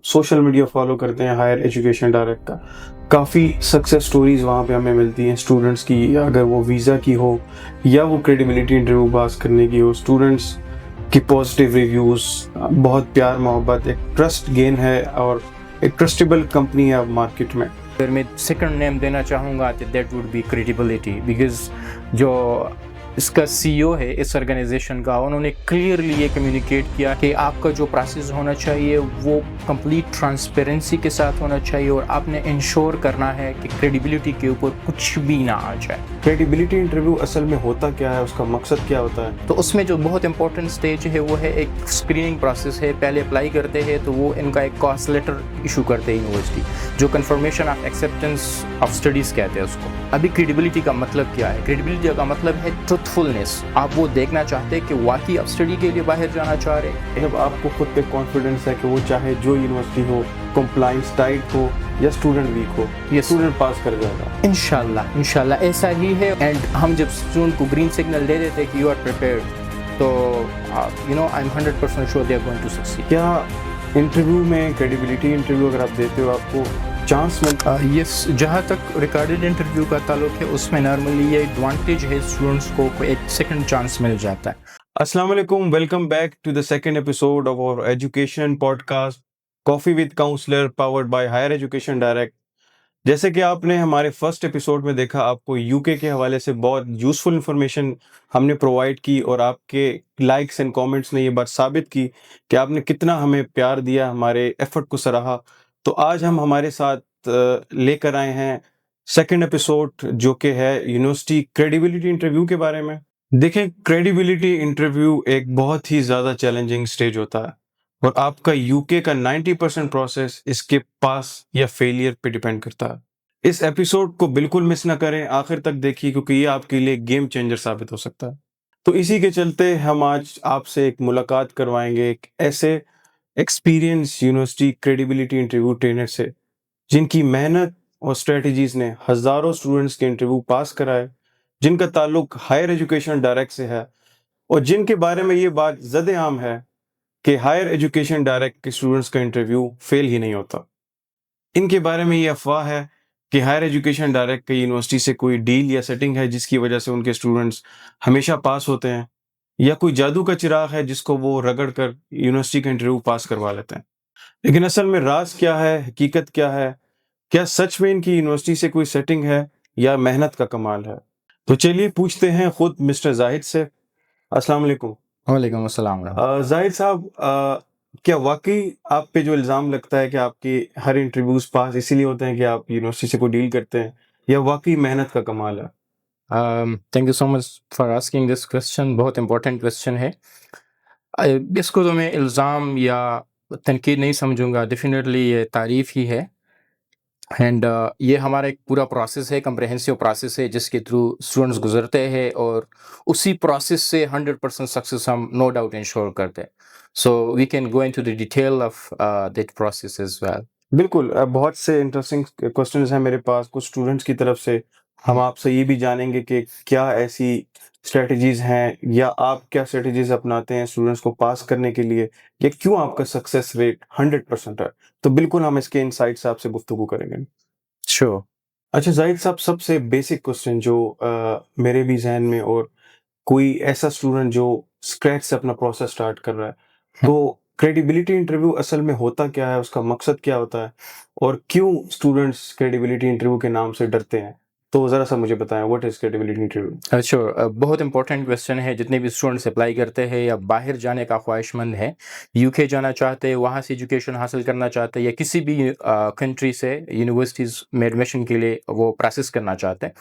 Social media follow करते हैं higher Education direct का, काफ़ी सक्सेस स्टोरीज़ वहाँ पे हमें मिलती हैं स्टूडेंट्स की, अगर वो वीज़ा की हो या वो क्रेडिबिलिटी इंटरव्यू पास करने की हो। स्टूडेंट्स की पॉजिटिव रिव्यूज़, बहुत प्यार मोहब्बत, एक ट्रस्ट गेन है और एक ट्रस्टेबल कंपनी है अब मार्केट में। अगर मैं सेकंड नेम देना चाहूँगा तो that would be credibility, because जो इसका सीईओ है इस ऑर्गेनाइजेशन का, उन्होंने क्लियरली ये कम्युनिकेट किया कि आपका जो प्रोसेस होना चाहिए वो कंप्लीट ट्रांसपेरेंसी के साथ होना चाहिए और आपने इंश्योर करना है कि क्रेडिबिलिटी के ऊपर कुछ भी ना आ जाए। क्रेडिबिलिटी इंटरव्यू असल में होता क्या है, उसका मकसद क्या होता है? तो उसमें जो बहुत इंपॉर्टेंट स्टेज है वो है एक स्क्रीनिंग प्रोसेस है। पहले अप्लाई करते हैं तो वो इनका एक कॉस्ट लेटर इशू करते हैं यूनिवर्सिटी, जो confirmation of acceptance of studies कहते हैं उसको। अभी क्रेडिबिलिटी का मतलब क्या है? क्रेडिबिलिटी का मतलब है ट्रुथफुलनेस। आप वो देखना चाहते हैं कि वाकई आप स्टडी के लिए बाहर जाना चाह रहे हैं। जब आपको खुद पे कॉन्फिडेंस है कि वो चाहे जो यूनिवर्सिटी हो, कंप्लाइंस टाइट हो या स्टूडेंट वीक हो, ये स्टूडेंट पास कर जाएगा। इंशाल्लाह ऐसा ही है। एंड हम जब स्टूडेंट को ग्रीन सिग्नल दे देते हैं कि यू आर प्रिपेयर्ड, तो I am 100% sure they are going to succeed. क्या इंटरव्यू में, क्रेडिबिलिटी इंटरव्यू अगर आप देते हो, आपको चांस मिलता है? यस, जहाँ तक रिकॉर्डेड इंटरव्यू का ताल्लुक है उसमें नॉर्मली ये एडवांटेज है, स्टूडेंट्स को एक सेकंड चांस मिल जाता है। अस्सलाम वालेकुम, welcome back to the second episode of our education podcast coffee with counsellor, powered by Higher Education Direct. जैसे कि आपने हमारे फर्स्ट एपिसोड में देखा, आपको यूके के हवाले से बहुत यूज़फुल इन्फॉर्मेशन हमने प्रोवाइड की और आपके लाइक्स एंड कमेंट्स ने ये बात साबित की कि आपने कितना हमें प्यार दिया, हमारे एफर्ट को सराहा। तो आज हम हमारे साथ लेकर आए हैं सेकंड एपिसोड, जो कि है यूनिवर्सिटी क्रेडिबिलिटी इंटरव्यू के बारे में। देखें, क्रेडिबिलिटी इंटरव्यू एक बहुत ही ज़्यादा चैलेंजिंग स्टेज होता है और आपका यूके का 90% प्रोसेस इसके पास या फेलियर पे डिपेंड करता है। इस एपिसोड को बिल्कुल मिस ना करें, आखिर तक देखिए, क्योंकि ये आपके लिए गेम चेंजर साबित हो सकता है। तो इसी के चलते हम आज आपसे एक मुलाकात करवाएंगे एक ऐसे experience university credibility interview trainer से, जिनकी मेहनत और स्ट्रेटजीज ने हजारों स्टूडेंट्स के इंटरव्यू पास कराए, जिनका ताल्लुक हायर एजुकेशन डायरेक्ट से है और जिनके बारे में ये बात ज़द-ए-आम है कि हायर एजुकेशन डायरेक्ट के स्टूडेंट्स का इंटरव्यू फेल ही नहीं होता। इनके बारे में ये अफवाह है कि हायर एजुकेशन डायरेक्ट की यूनिवर्सिटी से कोई डील या सेटिंग है जिसकी वजह से उनके स्टूडेंट्स हमेशा पास होते हैं, या कोई जादू का चिराग है जिसको वो रगड़ कर यूनिवर्सिटी का इंटरव्यू पास करवा लेते हैं। लेकिन असल में राज क्या है, हकीकत क्या है? क्या सच में इनकी यूनिवर्सिटी से कोई सेटिंग है या मेहनत का कमाल है? तो चलिए पूछते हैं खुद मिस्टर जाहिद से। अस्सलाम वालेकुम। वालेकुम अस्सलाम। जाहिद साहब, क्या वाकई आप पे जो इल्ज़ाम लगता है कि आपके हर इंटरव्यूज़ पास इसीलिए होते हैं कि आप यूनिवर्सिटी से कोई डील करते हैं, या वाकई मेहनत का कमाल है? Thank you so much for asking this question. बहुत इंपॉर्टेंट क्वेश्चन है। इसको तो मैं इल्ज़ाम या तनकीद नहीं समझूंगा, डेफिनेटली ये तारीफ़ ही है। एंड ये हमारा एक पूरा प्रोसेस है, कम्प्रहेंसिव प्रोसेस है जिसके थ्रू स्टूडेंट्स गुजरते हैं और उसी प्रोसेस से 100% सक्सेस हम नो डाउट इंश्योर करते हैं। So we can go into the detail of that process as well. बिल्कुल, बहुत से इंटरेस्टिंग क्वेश्चंस हैं मेरे पास कुछ स्टूडेंट्स की तरफ से। हम आपसे ये भी जानेंगे कि क्या ऐसी स्ट्रैटेजीज़ हैं या आप क्या स्ट्रैटेजीज़ अपनाते हैं स्टूडेंट्स को पास करने के लिए, या क्यों आपका सक्सेस रेट 100% है? तो बिल्कुल हम इसके इनसाइट्स आपसे गुफ्तगू करेंगे। श्योर। अच्छा जाहिद साहब, सबसे बेसिक क्वेश्चन जो मेरे भी ज़हन में, और कोई ऐसा स्टूडेंट जो स्क्रैच से अपना प्रोसेस स्टार्ट कर रहा है, तो क्रेडिबिलिटी इंटरव्यू असल में होता क्या है, उसका मकसद क्या होता है और क्यों स्टूडेंट्स क्रेडिबिलिटी इंटरव्यू के नाम से डरते हैं? तो ज़रा सा मुझे बताएं, what is credibility interview? Sure, बहुत इंपॉर्टेंट क्वेश्चन है। जितने भी स्टूडेंट्स अप्लाई करते हैं या बाहर जाने का ख्वाहिशमंद है, यूके जाना चाहते हैं, वहाँ से एजुकेशन हासिल करना चाहते हैं, या किसी भी कंट्री से यूनिवर्सिटीज़ में एडमिशन के लिए वो प्रोसेस करना चाहते हैं,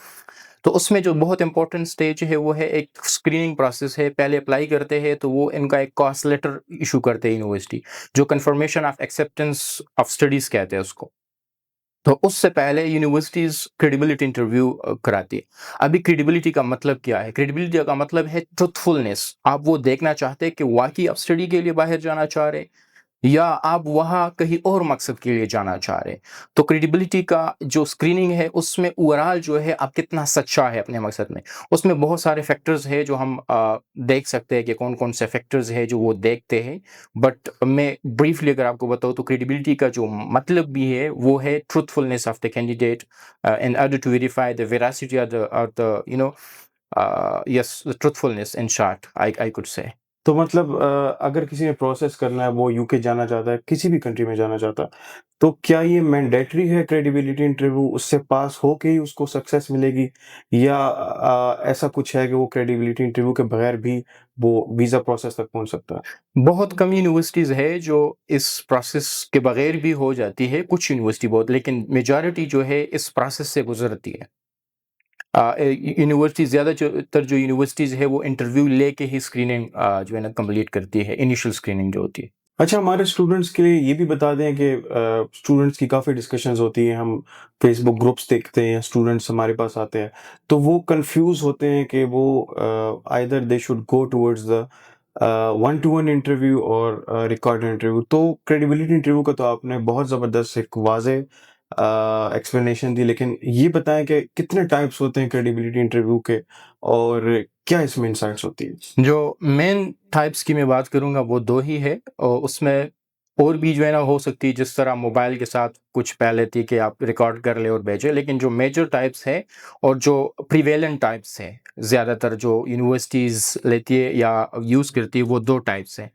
तो उसमें जो बहुत इंपॉर्टेंट स्टेज है वो है एक स्क्रीनिंग प्रोसेस है। पहले अप्लाई करते हैं तो वो इनका एक कॉस्ट लेटर इशू करते हैं यूनिवर्सिटी, जो confirmation of acceptance of studies कहते हैं उसको। तो उससे पहले यूनिवर्सिटीज़ क्रेडिबिलिटी इंटरव्यू कराती है। अभी क्रेडिबिलिटी का मतलब क्या है? क्रेडिबिलिटी का मतलब है ट्रुथफुलनेस। आप वो देखना चाहते हैं कि वाकई आप स्टडी के लिए बाहर जाना चाह रहे हैं या आप वहाँ कहीं और मकसद के लिए जाना चाह रहे हैं। तो क्रेडिबिलिटी का जो स्क्रीनिंग है उसमें ओवरऑल जो है आप कितना सच्चा है अपने मकसद में, उसमें बहुत सारे फैक्टर्स हैं जो हम देख सकते हैं कि कौन-कौन से फैक्टर्स हैं जो वो देखते हैं। बट मैं ब्रीफली अगर आपको बताऊँ तो क्रेडिबिलिटी का जो मतलब भी है वो है truthfulness of the candidate in order to verify the veracity or the yes, the truthfulness in short, I could say. तो मतलब अगर किसी ने प्रोसेस करना है, वो यूके जाना चाहता है, किसी भी कंट्री में जाना चाहता है, तो क्या ये मैंडेटरी है क्रेडिबिलिटी इंटरव्यू, उससे पास होके ही उसको सक्सेस मिलेगी? या ऐसा कुछ है कि वो क्रेडिबिलिटी इंटरव्यू के बगैर भी वो वीज़ा प्रोसेस तक पहुँच सकता है? बहुत कम यूनिवर्सिटीज़ है जो इस प्रोसेस के बगैर भी हो जाती है, कुछ यूनिवर्सिटी बहुत, लेकिन मेजॉरिटी जो है इस प्रोसेस से गुजरती है। यूनिवर्सिटी ज़्यादातर जो यूनिवर्सिटीज़ है वो इंटरव्यू लेके ही स्क्रीनिंग जो है ना कंप्लीट करती है, इनिशियल स्क्रीनिंग जो होती है। अच्छा, हमारे स्टूडेंट्स के लिए ये भी बता दें कि स्टूडेंट्स की काफ़ी डिस्कशंस होती हैं, हम फेसबुक ग्रुप्स देखते हैं, स्टूडेंट्स हमारे पास आते हैं, तो वो कन्फ्यूज़ होते हैं कि वो either they should go towards the one to one interview और रिकॉर्डेड इंटरव्यू। तो क्रेडिबिलिटी इंटरव्यू का तो आपने बहुत ज़बरदस्त एक वाज़ेह एक्सप्लेनेशन दी, लेकिन ये बताएँ कि कितने टाइप्स होते हैं क्रेडिबिलिटी इंटरव्यू के और क्या इसमें इनसाइट्स होती हैं? जो मेन टाइप्स की मैं बात करूँगा वो 2 ही है और उसमें और भी जो है ना हो सकती है, जिस तरह मोबाइल के साथ कुछ पहले थी कि आप रिकॉर्ड कर लें और भेजें, लेकिन जो मेजर टाइप्स है और जो प्रिवेलेंट टाइप्स है, ज़्यादातर जो यूनिवर्सिटीज़ लेती है या यूज़ करती है वो 2 टाइप्स हैं।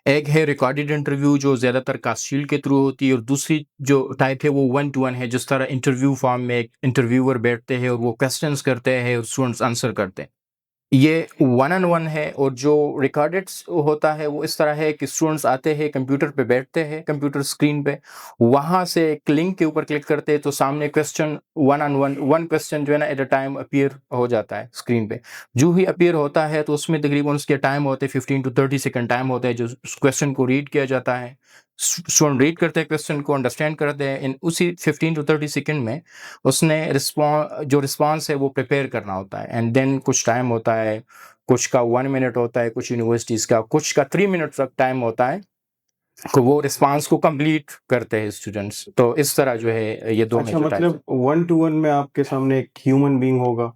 एक है रिकॉर्डेड इंटरव्यू जो ज़्यादातर कास्टशील्ड के थ्रू होती है और दूसरी जो टाइप है वो वन टू वन है, जिस तरह इंटरव्यू फॉर्म में एक इंटरव्यूअर बैठते हैं और वो क्वेश्चंस करते हैं और स्टूडेंट्स आंसर करते हैं। ये वन ऑन वन है और जो रिकॉर्डेड्स होता है वो इस तरह है कि स्टूडेंट्स आते हैं, कंप्यूटर पे बैठते हैं, कंप्यूटर स्क्रीन पे, वहाँ से एक लिंक के ऊपर क्लिक करते हैं तो सामने question one on one, one question जो है ना एट अ टाइम अपीयर हो जाता है स्क्रीन पे। जो ही अपीयर होता है तो उसमें तकरीबन उसके टाइम होते हैं 15 टू 30 सेकंड टाइम होता है जो उस क्वेश्चन को रीड किया जाता है। स्टूडेंट रीड करते हैं क्वेश्चन को, अंडरस्टैंड करते हैं, इन उसी 15 टू 30 सेकंड में उसने जो रिस्पॉन्स है वो प्रिपेयर करना होता है एंड देन कुछ टाइम होता है, कुछ का 1 मिनट होता है, कुछ यूनिवर्सिटीज़ का, कुछ का 3 मिनट तक टाइम होता है, तो वो रिस्पॉन्स को कंप्लीट करते हैं स्टूडेंट्स। तो इस तरह जो है ये 2 अच्छा, मेजर टाइप्स मतलब हैं। वन टू वन में आपके सामने एक ह्यूमन बीइंग होगा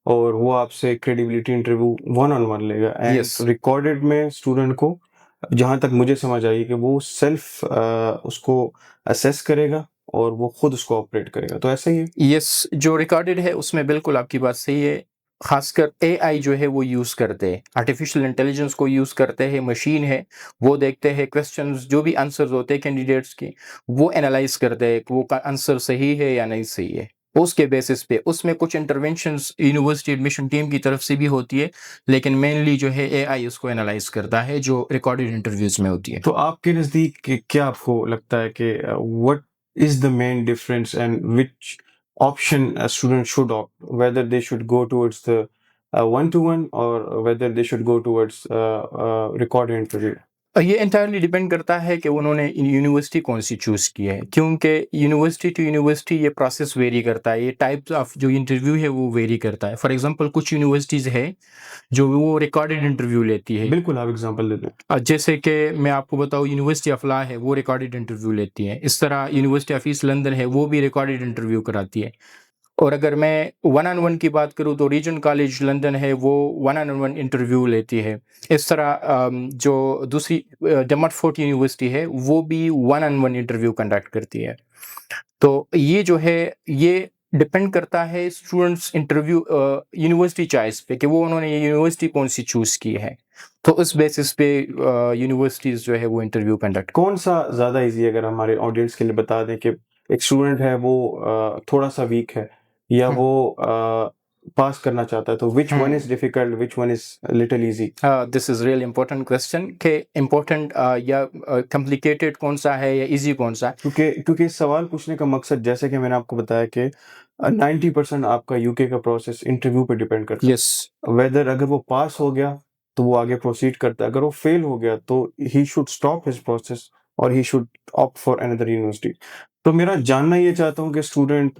और वो आपसे credibility interview one on one लेगा, एंड यस। रिकॉर्डेड में स्टूडेंट को, जहाँ तक मुझे समझ आई, कि वो सेल्फ उसको असेस करेगा और वो खुद उसको ऑपरेट करेगा, तो ऐसा ही है? यस, जो रिकॉर्डेड है उसमें बिल्कुल आपकी बात सही है। ख़ासकर एआई जो है वो यूज़ करते हैं, आर्टिफ़िशियल इंटेलिजेंस को यूज़ करते हैं, मशीन है, वो देखते हैं क्वेश्चन्स जो भी आंसर्स होते हैं कैंडिडेट्स के, वो एनालाइज़ करते हैं कि वो का आंसर सही है या नहीं सही है। उसके बेसिस पे उसमें कुछ इंटरवेंशंस यूनिवर्सिटी एडमिशन टीम की तरफ से भी होती है, लेकिन मेनली जो है एआई उसको एनालाइज़ करता है जो रिकॉर्डेड इंटरव्यूज़ में होती है। तो आपके नज़दीक क्या आपको लगता है कि what is the main difference and which option a student should opt, whether they should go towards the one to one और whether they should go towards recorded interview? ये एंटायरली डिपेंड करता है कि उन्होंने यूनिवर्सिटी कौन-सी choose की है, क्योंकि यूनिवर्सिटी टू यूनिवर्सिटी ये प्रोसेस वेरी करता है, ये टाइप्स ऑफ जो इंटरव्यू है वो वेरी करता है। फॉर एग्ज़ाम्पल कुछ यूनिवर्सिटीज़ है, जो वो रिकॉर्डेड इंटरव्यू लेती है। बिल्कुल, आप एग्ज़ाम्पल दे दें। जैसे कि मैं आपको बताऊँ यूनिवर्सिटी ऑफ लॉ है, वो रिकॉर्डेड इंटरव्यू लेती है। इस तरह यूनिवर्सिटी ऑफ ईस्ट लंदन है, वो भी रिकॉर्डेड इंटरव्यू कराती है। और अगर मैं वन ऑन वन की बात करूँ तो रीजन कॉलेज लंदन है वो वन ऑन वन इंटरव्यू लेती है। इस तरह जो दूसरी डमटफोर्ड यूनिवर्सिटी है वो भी one on one interview conduct करती है। तो ये जो है ये डिपेंड करता है स्टूडेंट्स इंटरव्यू यूनिवर्सिटी चॉइस पे कि वो उन्होंने ये यूनिवर्सिटी कौन-सी चूज़ की है। तो उस बेसिस पे यूनिवर्सिटीज़ जो है वो इंटरव्यू कंडक्ट कौन-सा ज़्यादा ईज़ी है, अगर हमारे ऑडियंस के लिए बता दें कि एक स्टूडेंट है वो थोड़ा-सा वीक है या हुँ, वो पास करना चाहता है, तो which one hmm. Is difficult, which one is little easy? This is really important question कि इम्पोर्टेंट या कॉम्प्लिकेटेड कौन-सा है या ईज़ी कौन-सा है? क्योंकि इस सवाल पूछने का मकसद, जैसे कि मैंने आपको बताया कि 90% आपका यूके का प्रोसेस इंटरव्यू पे डिपेंड करता यस। है। वेदर अगर वो पास हो गया, तो वो आगे प्रोसीड करता है, अगर वो फेल हो गया, तो he should stop his process और he should opt for another university. तो मेरा जानना ये चाहता हूँ कि स्टूडेंट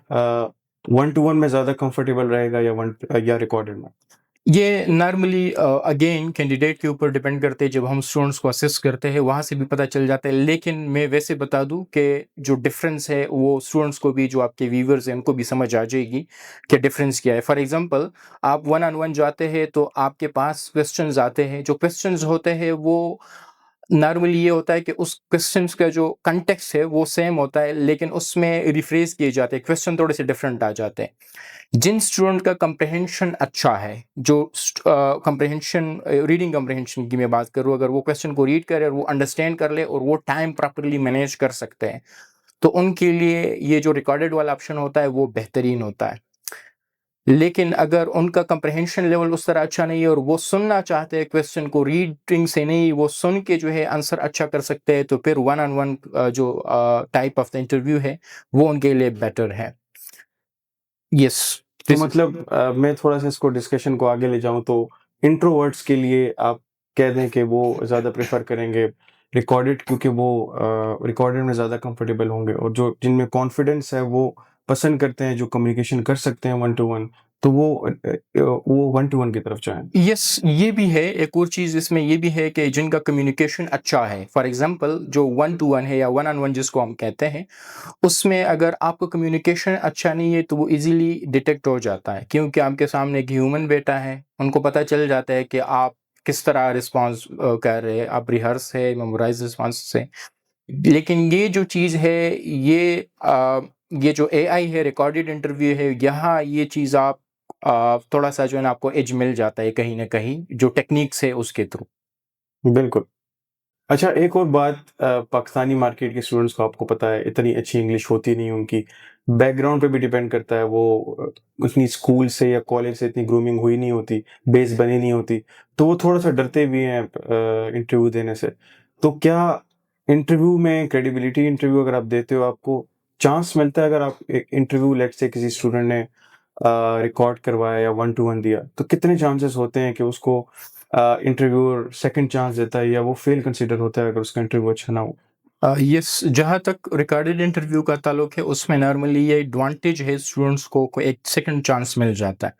वन टू वन में ज़्यादा कंफर्टेबल रहेगा या वन या रिकॉर्डेड में? ये नॉर्मली अगेन कैंडिडेट के ऊपर डिपेंड करते हैं, जब हम स्टूडेंट्स को असेस करते हैं वहाँ से भी पता चल जाता है। लेकिन मैं वैसे बता दूँ कि जो डिफरेंस है वो स्टूडेंट्स को भी, जो आपके व्यूअर्स हैं उनको भी समझ आ जाएगी कि डिफरेंस क्या है। फॉर एग्जांपल, आप वन ऑन वन जाते हैं तो आपके पास क्वेश्चंस आते हैं, जो क्वेश्चंस होते हैं वो नॉर्मली ये होता है कि उस क्वेश्चंस का जो कंटेक्स्ट है वो सेम होता है, लेकिन उसमें रिफ्रेज किए जाते हैं, क्वेश्चन थोड़े से डिफरेंट आ जाते हैं। जिन स्टूडेंट का कंप्रहेंशन अच्छा है, जो कंप्रहेंशन, रीडिंग कंप्रहेंशन की मैं बात करूँ, अगर वो क्वेश्चन को रीड करे और वो अंडरस्टैंड कर ले और वो टाइम प्रॉपर्ली मैनेज कर सकते हैं, तो उनके लिए ये जो रिकॉर्डेड वाला ऑप्शन होता है वो बेहतरीन होता है। लेकिन अगर उनका कंप्रहेंशन लेवल उस तरह अच्छा नहीं है और वो सुनना चाहते हैं क्वेश्चन को, रीडिंग से नहीं, वो सुन के जो है आंसर अच्छा कर सकते हैं, तो फिर वन ऑन वन जो टाइप ऑफ द इंटरव्यू है वो उनके लिए बेटर है। यस, तो मतलब मैं थोड़ा सा इसको डिस्कशन को आगे ले जाऊँ तो इंट्रोवर्ट्स के लिए आप कह दें कि वो ज़्यादा प्रेफ़र करेंगे रिकॉर्डेड, क्योंकि वो रिकॉर्डेड में ज़्यादा कंफर्टेबल होंगे, और जो जिनमें कॉन्फिडेंस है वो पसंद करते हैं, जो कम्युनिकेशन कर सकते हैं वन टू वन, तो वो वन टू वन की तरफ जाएँ। यस, ये भी है। एक और चीज़ इसमें ये भी है कि जिनका कम्युनिकेशन अच्छा है, फॉर एग्जांपल जो वन टू वन है या वन ऑन वन जिसको हम कहते हैं, उसमें अगर आपका कम्युनिकेशन अच्छा नहीं है तो वो इजीली डिटेक्ट हो जाता है, क्योंकि आपके सामने एक ह्यूमन बैठा है, उनको पता चल जाता है कि आप किस तरह रिस्पॉन्स कर रहे हैं, आप रिहर्स है, मेमोराइज रिस्पॉन्स है। लेकिन ये जो चीज़ है, ये जो एआई है, रिकॉर्डेड इंटरव्यू है, यहाँ ये चीज़ आप थोड़ा-सा जो है ना आपको एज मिल जाता है कहीं न कहीं, जो टेक्निक्स है उसके थ्रू। बिल्कुल। अच्छा, एक और बात, पाकिस्तानी मार्केट के स्टूडेंट्स को आपको पता है इतनी अच्छी इंग्लिश होती नहीं उनकी, बैकग्राउंड पे भी डिपेंड करता है, वो उतनी स्कूल से या कॉलेज से इतनी ग्रूमिंग हुई नहीं होती, बेस बनी नहीं होती, तो वो थोड़ा-सा डरते भी हैं इंटरव्यू देने से। तो क्या इंटरव्यू में क्रेडिबिलिटी इंटरव्यू अगर आप देते हो, आपको चांस मिलता है, अगर आप एक इंटरव्यू लेट्स से किसी स्टूडेंट ने रिकॉर्ड करवाया या वन टू वन दिया, तो कितने चांसेस होते हैं कि उसको इंटरव्यूअर सेकंड चांस देता है, या वो फेल कंसीडर होता है अगर उसका इंटरव्यू अच्छा ना हो? यस, जहाँ तक रिकॉर्डेड इंटरव्यू का ताल्लुक है, उसमें नॉर्मली ये एडवांटेज है स्टूडेंट्स को एक सेकंड चांस मिल जाता है।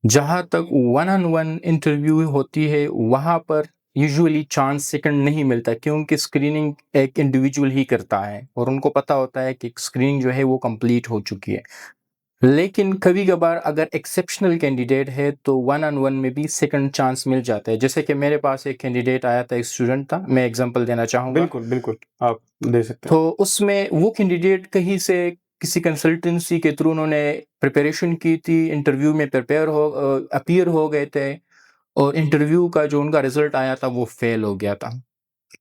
जहाँ तक वन ऑन वन इंटरव्यू होती है, वहाँ पर यूजुअली चांस सेकंड नहीं मिलता, क्योंकि स्क्रीनिंग एक इंडिविजुअल ही करता है और उनको पता होता है कि स्क्रीनिंग जो है वो कंप्लीट हो चुकी है। लेकिन कभी-कभार अगर एक्सेप्शनल कैंडिडेट है तो वन ऑन वन में भी सेकंड चांस मिल जाता है। जैसे कि मेरे पास एक कैंडिडेट आया था, एक स्टूडेंट था, मैं एग्ज़ाम्पल देना चाहूँगा। बिल्कुल, बिल्कुल, आप दे सकते हैं। तो उसमें वो कैंडिडेट कहीं से किसी कंसल्टेंसी के थ्रू उन्होंने प्रिपरेशन की थी, इंटरव्यू में अपीयर हो गए थे और इंटरव्यू का जो उनका रिज़ल्ट आया था वो फ़ेल हो गया था।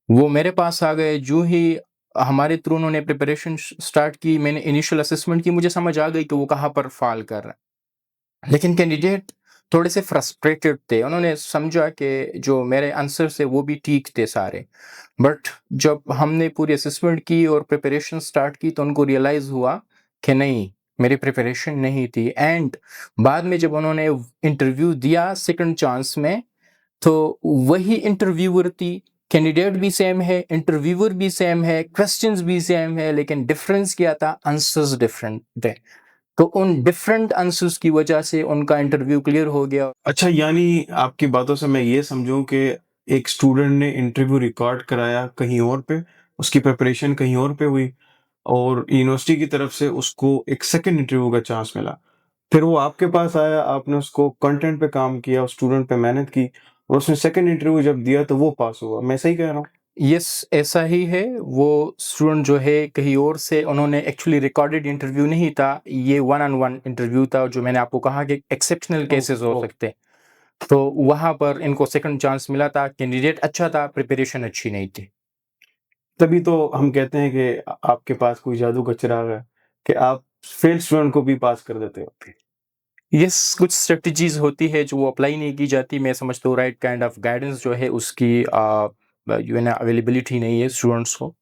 वो मेरे पास आ गए, जो ही हमारे थ्रू उन्होंने प्रिपरेशन स्टार्ट की, मैंने इनिशियल असेसमेंट की, मुझे समझ आ गई कि वो कहाँ पर फ़ॉल कर रहा है। लेकिन कैंडिडेट थोड़े से फ्रस्ट्रेटेड थे, उन्होंने समझा कि जो मेरे आंसर्स थे वो भी ठीक थे सारे। बट जब हमने पूरी असेसमेंट की और प्रिपरेशन स्टार्ट की तो उनको रियलाइज़ हुआ कि नहीं, मेरी प्रिपरेशन नहीं थी। एंड बाद में जब उन्होंने इंटरव्यू दिया सेकंड चांस में, तो वही इंटरव्यूअर थी, कैंडिडेट भी सेम है, इंटरव्यूअर भी सेम है, क्वेश्चंस भी सेम है, लेकिन डिफरेंस क्या था? आंसर्स डिफरेंट थे। तो उन डिफरेंट आंसर्स की वजह से उनका इंटरव्यू क्लियर हो गया। अच्छा, यानी आपकी बातों से मैं ये समझूँ कि एक स्टूडेंट ने इंटरव्यू रिकॉर्ड कराया कहीं और पे, उसकी प्रिपरेशन कहीं और पे हुई, और यूनिवर्सिटी की तरफ से उसको एक सेकंड इंटरव्यू का चांस मिला। फिर वो आपके पास आया, आपने उसको कंटेंट पे काम किया, उस स्टूडेंट पे मेहनत की, और उसने सेकंड इंटरव्यू जब दिया तो वो पास हुआ। मैं सही कह रहा हूँ? यस, ऐसा ही है। वो स्टूडेंट जो है कहीं और से, उन्होंने एक्चुअली रिकॉर्डेड इंटरव्यू नहीं था, ये वन ऑन वन इंटरव्यू था, जो मैंने आपको कहा कि एक्सेप्शनल ओके, केसेस हो ओके। सकते हैं। तो वहाँ पर इनको सेकंड चांस मिला था, कैंडिडेट अच्छा था, प्रिपरेशन अच्छी नहीं थी। तभी तो हम कहते हैं कि आपके पास कोई जादू का चिराग है, कि आप फेल स्टूडेंट को भी पास कर देते हो। यस, कुछ स्ट्रेटजीज़ होती है जो वो अप्लाई नहीं की जाती। मैं समझता हूँ राइट काइंड ऑफ गाइडेंस जो है उसकी जो है ना अवेलेबिलिटी नहीं है स्टूडेंट्स को।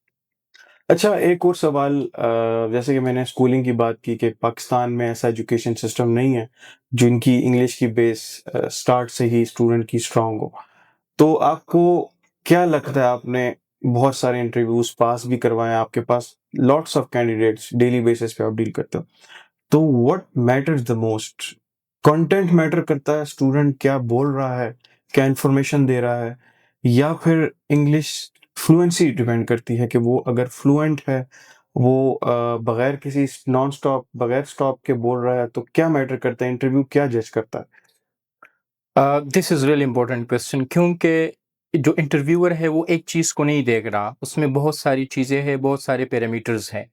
अच्छा, एक और सवाल, जैसे कि मैंने स्कूलिंग की बात की कि पाकिस्तान में ऐसा एजुकेशन सिस्टम नहीं है, जिनकी इंग्लिश की बेस स्टार्ट से ही स्टूडेंट की स्ट्रॉन्ग हो। तो आपको क्या लगता है, आपने बहुत सारे इंटरव्यूज़ पास भी करवाए हैं, आपके पास lots of candidates daily basis पे आप डील करते हो। तो what matters the most? Content matter करता है, स्टूडेंट क्या बोल रहा है, क्या इन्फॉर्मेशन दे रहा है, या फिर इंग्लिश फ्लुएंसी डिपेंड करती है कि वो अगर फ्लुएंट है, वो बगैर किसी नॉन स्टॉप बगैर स्टॉप के बोल रहा है, तो क्या मैटर करता है, इंटरव्यू क्या जज करता है? This is really important question, क्योंकि जो इंटरव्यूअर है वो एक चीज़ को नहीं देख रहा, उसमें बहुत सारी चीज़ें हैं, बहुत सारे पैरामीटर्स हैं।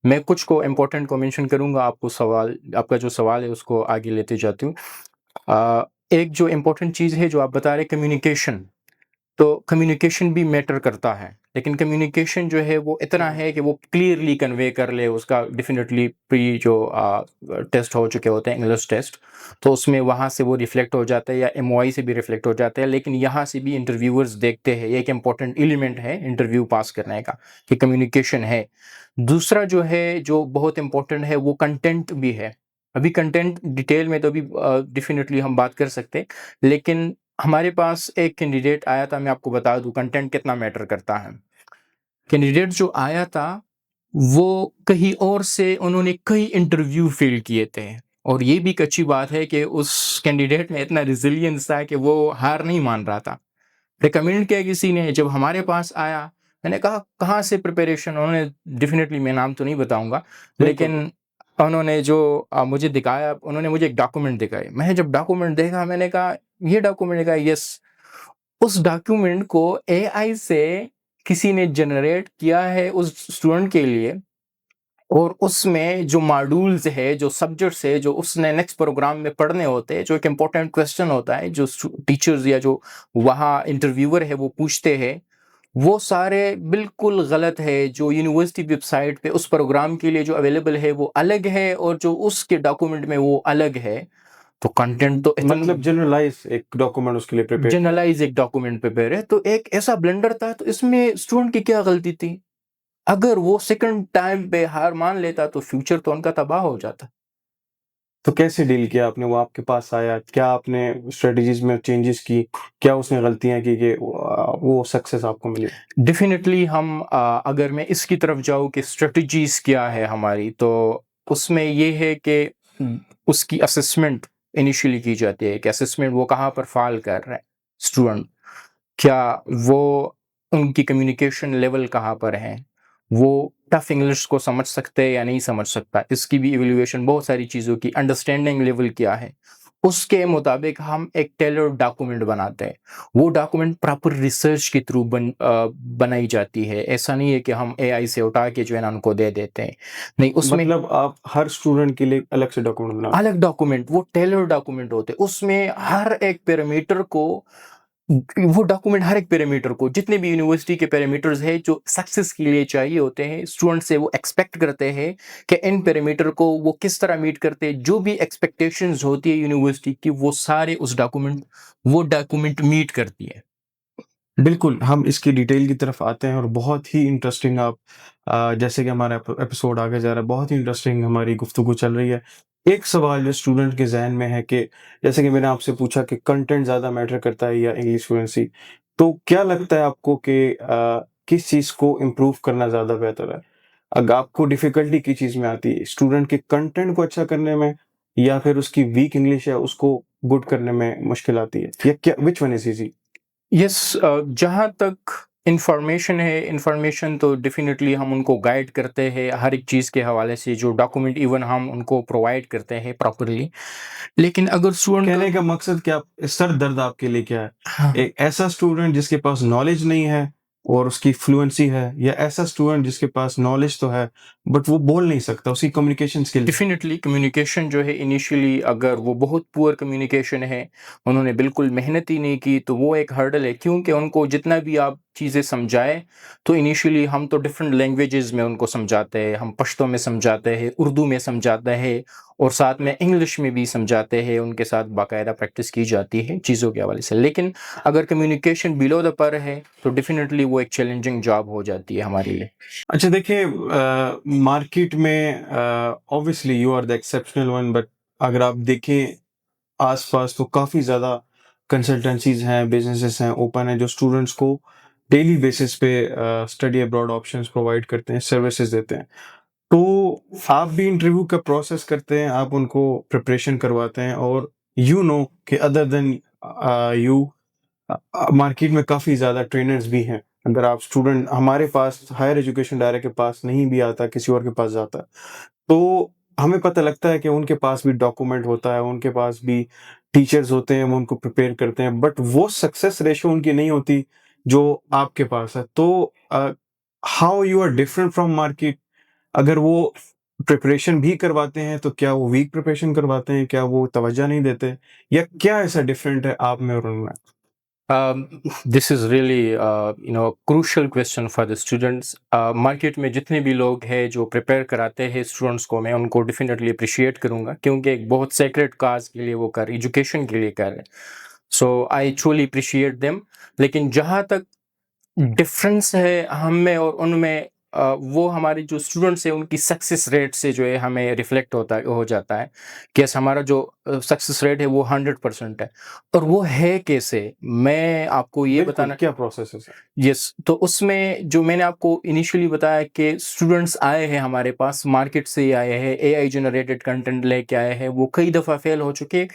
मैं कुछ को इम्पोर्टेंट को मेंशन करूँगा, आपका जो सवाल है उसको आगे लेते जाती हूँ। एक जो इम्पोर्टेंट चीज़ है जो आप बता रहे कम्युनिकेशन, तो कम्युनिकेशन भी मैटर करता है, लेकिन कम्युनिकेशन जो है वो इतना है कि वो क्लियरली कन्वे कर ले उसका डेफिनेटली प्री जो टेस्ट हो चुके होते हैं इंग्लिश टेस्ट, तो उसमें वहाँ से वो रिफ्लेक्ट हो जाता है या एमओआई से भी रिफ्लेक्ट हो जाता है, लेकिन यहाँ से भी इंटरव्यूअर्स देखते हैं, ये एक इम्पॉर्टेंट एलिमेंट है इंटरव्यू पास करने का कि कम्युनिकेशन है। दूसरा जो है जो बहुत इम्पोर्टेंट है वो कंटेंट भी है। अभी कंटेंट डिटेल में तो अभी डेफिनेटली हम बात कर सकते हैं, लेकिन हमारे पास एक कैंडिडेट आया था, मैं आपको बता दूं कंटेंट कितना मैटर करता है। कैंडिडेट जो आया था वो कहीं और से उन्होंने कई इंटरव्यू फेल किए थे, और ये भी एक अच्छी बात है कि उस कैंडिडेट में इतना रिजिलियंस था कि वो हार नहीं मान रहा था। रिकमेंड किया किसी ने, जब हमारे पास आया मैंने कहा कहाँ से प्रिपरेशन, उन्होंने डेफिनेटली मैं नाम तो नहीं बताऊंगा, बिल्कुल। लेकिन उन्होंने जो मुझे दिखाया, उन्होंने मुझे एक डॉक्यूमेंट दिखाए। मैंने जब डॉक्यूमेंट देखा मैंने कहा ये डॉक्यूमेंट दिखा, यस, उस डॉक्यूमेंट को एआई से किसी ने जनरेट किया है उस स्टूडेंट के लिए, और उसमें जो मॉड्यूल्स है, जो सब्जेक्ट्स है, जो उसने नेक्स्ट प्रोग्राम में पढ़ने होते हैं, जो एक इम्पोर्टेंट क्वेश्चन होता है जो टीचर्स या जो वहाँ इंटरव्यूअर है वो पूछते हैं, वो सारे बिल्कुल गलत है। जो यूनिवर्सिटी वेबसाइट पे उस प्रोग्राम के लिए जो अवेलेबल है वो अलग है, और जो उसके डॉक्यूमेंट में वो अलग है। तो कंटेंट तो इतना मतलब जनरलाइज एक डॉक्यूमेंट उसके लिए प्रिपेयर किया। जनरलाइज एक डॉक्यूमेंट प्रिपेयर है, तो एक ऐसा ब्लंडर था, तो इसमें स्टूडेंट की क्या गलती थी? अगर वो सेकंड टाइम पे हार मान लेता तो फ्यूचर तो उनका तबाह हो जाता। तो कैसे डील किया आपने? वो आपके पास आया, क्या आपने स्ट्रेटजीज में चेंजेस की, क्या उसने गलतियां की कि वो सक्सेस आपको मिली? डेफिनेटली हम अगर मैं इसकी तरफ जाऊँ कि स्ट्रेटजीज क्या है हमारी, तो उसमें ये है कि उसकी असेसमेंट इनिशियली की जाती है कि असेसमेंट वो कहाँ पर फ़ॉल कर रहा है स्टूडेंट, क्या वो उनकी कम्युनिकेशन लेवल कहाँ पर है, वो टफ इंग्लिश को समझ सकते हैं या नहीं समझ सकता, इसकी भी इवैल्यूएशन बहुत सारी चीज़ों की, अंडरस्टैंडिंग लेवल क्या है, उसके मुताबिक हम एक टेलर्ड डॉक्यूमेंट बनाते हैं। वो डॉक्यूमेंट प्रॉपर रिसर्च के थ्रू बनाई जाती है, ऐसा नहीं है कि हम एआई से उठा के जो है ना उनको दे देते हैं, नहीं, उसमें मतलब आप हर स्टूडेंट के लिए अलग से डॉक्यूमेंट बनाते अलग डॉक्यूमेंट, वो टेलर डॉक्यूमेंट होते हैं, उसमें हर एक पैरामीटर को, वो डॉक्यूमेंट हर एक पैरामीटर को, जितने भी यूनिवर्सिटी के पैरामीटर्स हैं जो सक्सेस के लिए चाहिए होते हैं, स्टूडेंट से वो एक्सपेक्ट करते हैं कि इन पैरामीटर को वो किस तरह मीट करते हैं, जो भी एक्सपेक्टेशंस होती है यूनिवर्सिटी की, वो सारे वो डॉक्यूमेंट मीट करती है। हैं? बिल्कुल, हम इसकी डिटेल की तरफ आते हैं और बहुत ही इंटरेस्टिंग आप जैसे कि हमारा एपिसोड आगे जा रहा है, बहुत ही इंटरेस्टिंग हमारी गुफ्तगू चल रही है। एक सवाल जो स्टूडेंट के ज़हन में है कि जैसे कि मैंने आपसे पूछा कि कंटेंट ज़्यादा मैटर करता है या इंग्लिश फ्लुएंसी, तो क्या लगता है आपको कि किस चीज़ को इम्प्रूव करना ज़्यादा बेहतर है? अगर आपको डिफ़िकल्टी किस चीज़ में आती है? स्टूडेंट के कंटेंट को अच्छा करने में, या फिर उसकी वीक इंग्लिश है उसको गुड करने में मुश्किल आती है? या क्या, which one is easy? Yes, जहाँ तक इंफॉर्मेशन है, इंफॉर्मेशन तो डेफिनेटली हम उनको गाइड करते हैं हर एक चीज़ के हवाले से, जो डॉक्यूमेंट इवन हम उनको प्रोवाइड करते हैं प्रॉपरली, लेकिन अगर स्टूडेंट कहने का मकसद क्या, सर दर्द आपके लिए क्या है? हाँ, एक ऐसा स्टूडेंट जिसके पास नॉलेज नहीं है और उसकी फ्लुएंसी है, या ऐसा स्टूडेंट जिसके पास नॉलेज तो है बट वो बोल नहीं सकता, उसकी कम्युनिकेशन स्किल्स? डेफिनेटली कम्युनिकेशन जो है इनिशियली अगर वो बहुत पुअर कम्युनिकेशन है, उन्होंने बिल्कुल मेहनत ही नहीं की, तो वो एक हर्डल है, क्योंकि उनको जितना भी आप चीज़ें समझाएं, तो इनिशियली हम तो डिफरेंट लैंग्वेजेस में उनको समझाते हैं, हम पश्तो में समझाते हैं, उर्दू में समझाते हैं, और साथ में इंग्लिश में भी समझाते हैं, उनके साथ बाकायदा प्रैक्टिस की जाती है चीज़ों के हवाले से। लेकिन अगर कम्युनिकेशन बिलो द पर है तो डेफिनेटली वो एक चैलेंजिंग जॉब हो जाती है हमारे लिए। अच्छा देखिए, मार्केट में obviously you are the exceptional one, but अगर आप देखें आस-पास तो काफ़ी ज़्यादा कंसल्टेंसीज़ हैं, बिज़नेसेस हैं, ओपन हैं, जो स्टूडेंट्स को डेली बेसिस पे स्टडी अब्रॉड ऑप्शंस प्रोवाइड करते हैं, सर्विसेज़ देते हैं। तो आप भी इंटरव्यू का प्रोसेस करते हैं, आप उनको प्रिपरेशन करवाते हैं और यू नो कि अदर देन यू मार्केट में काफ़ी ज़्यादा ट्रेनर्स भी हैं। अगर आप स्टूडेंट हमारे पास हायर एजुकेशन डायरेक्टर के पास नहीं भी आता, किसी और के पास जाता है, तो हमें पता लगता है कि उनके पास भी डॉक्यूमेंट होता है, उनके पास भी टीचर्स होते हैं, वो उनको प्रिपेयर करते हैं, बट वो सक्सेस रेशियो उनकी नहीं होती जो आपके पास है। तो how you are different from market? अगर वो प्रिपरेशन भी करवाते हैं, तो क्या वो वीक प्रिपरेशन करवाते हैं? क्या वो तवज्जो नहीं देते? या क्या ऐसा डिफरेंट है आप में और उनमें? This is really crucial question for the students. Market में जितने भी लोग हैं जो प्रिपेयर कराते हैं स्टूडेंट्स को, मैं उनको डेफिनेटली अप्रिशिएट करूँगा, क्योंकि एक बहुत सेक्रेड काज के लिए वो कर एजुकेशन के लिए कर रहे हैं। सो आई ट्रूली अप्रिशिएट देम। लेकिन जहाँ तक डिफरेंस है हम में और उनमें, वो हमारे जो स्टूडेंट्स हैं उनकी सक्सेस रेट से जो है हमें रिफ्लेक्ट हो जाता है कि हमारा जो सक्सेस रेट है वो 100% है। और वो है कैसे, मैं आपको ये बिल्कुल, बताना। क्या प्रोसेस है सर? यस, तो उसमें जो मैंने आपको इनिशियली बताया कि स्टूडेंट्स आए हैं हमारे पास, मार्केट से ही आए हैं, एआई जनरेटेड कंटेंट लेके आए हैं, वो कई दफ़ा फेल हो चुके।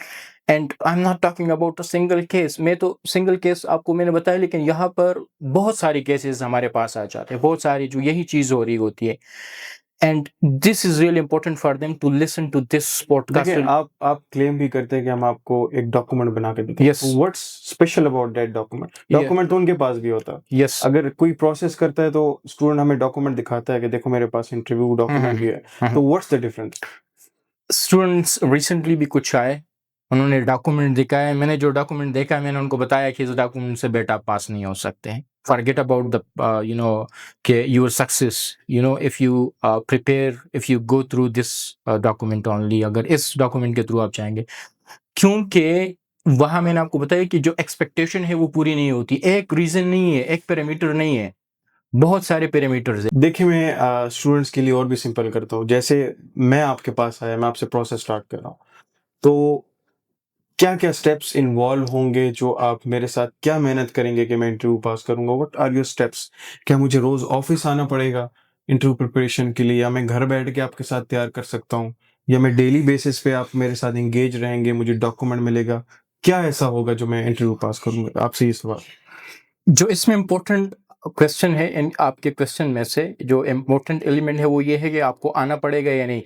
And I am not talking about a single case, मैं तो सिंगल केस आपको मैंने बताया, लेकिन यहाँ पर बहुत सारी केसेस हमारे पास आ जाते हैं, बहुत सारी जो यही चीज़ हो रही होती है। And this is really important for them to listen to this podcast. देखिए, आप क्लेम भी करते हैं कि हम आपको एक डॉक्यूमेंट बना के देंगे। Yes, what's special about that document? ये डॉक्यूमेंट तो उनके पास भी होता है। यस। अगर कोई प्रोसेस करता है तो स्टूडेंट हमें डॉक्यूमेंट दिखाता है कि देखो मेरे पास इंटरव्यू डॉक्यूमेंट भी है। तो what's the difference? Students recently भी कुछ आए, उन्होंने डॉक्यूमेंट दिखाया, मैंने जो डॉक्यूमेंट देखा है मैंने उनको बताया कि इस डॉक्यूमेंट से बेटा पास नहीं हो सकते हैं। फॉरगेट अबाउट द कि your success, if you prepare, if you go through this document only, अगर इस डॉक्यूमेंट के थ्रू आप जाएंगे, क्योंकि वहाँ मैंने आपको बताया कि जो एक्सपेक्टेशन है वो पूरी नहीं होती। एक रीज़न नहीं है, एक पैरामीटर नहीं है, बहुत सारे पैरामीटर्स है। देखिए, मैं स्टूडेंट्स के लिए और भी सिंपल करता हूँ। जैसे मैं आपके पास आया, मैं आपसे प्रोसेस स्टार्ट कर रहा हूँ। तो क्या-क्या स्टेप्स इन्वॉल्व होंगे जो आप मेरे साथ क्या मेहनत करेंगे कि मैं इंटरव्यू पास करूँगा? What are your steps? क्या मुझे रोज़ ऑफ़िस आना पड़ेगा इंटरव्यू प्रिपरेशन के लिए, या मैं घर बैठ के आपके साथ तैयार कर सकता हूँ? या मैं डेली बेसिस पे आप मेरे साथ एंगेज रहेंगे, मुझे डॉक्यूमेंट मिलेगा? क्या ऐसा होगा जो मैं इंटरव्यू पास करूँगा? आपसे ये सवाल। जो इसमें इम्पोर्टेंट क्वेश्चन है, इन आपके क्वेश्चन में से जो इम्पोर्टेंट एलिमेंट है वो ये है कि आपको आना पड़ेगा या नहीं।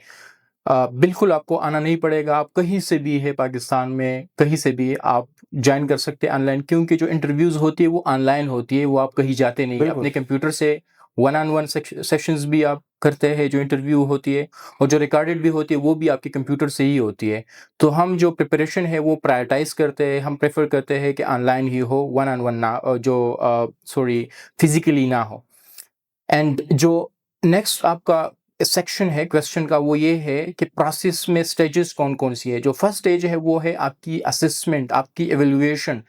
बिल्कुल आपको आना नहीं पड़ेगा, आप कहीं से भी है पाकिस्तान में, कहीं से भी आप ज्वाइन कर सकते हैं ऑनलाइन, क्योंकि जो इंटरव्यूज़ होती है वो ऑनलाइन होती है, वो आप कहीं जाते नहीं, बिल्कुल। अपने कंप्यूटर से वन ऑन वन सेशंस भी आप करते हैं, जो इंटरव्यू होती है और जो रिकॉर्डेड भी होती है वो भी आपके कंप्यूटर से ही होती है। तो हम जो प्रिपरेशन है वो प्रायोरिटाइज़ करते हैं, हम प्रेफ़र करते हैं कि ऑनलाइन ही हो, वन ऑन वन ना, सॉरी, फिज़िकली ना हो। एंड जो नेक्स्ट आपका सेक्शन है क्वेश्चन का, वो ये है कि प्रोसेस में स्टेजेस कौन-कौन सी है। जो फर्स्ट स्टेज है वो है आपकी असेसमेंट, आपकी इवैल्यूएशन।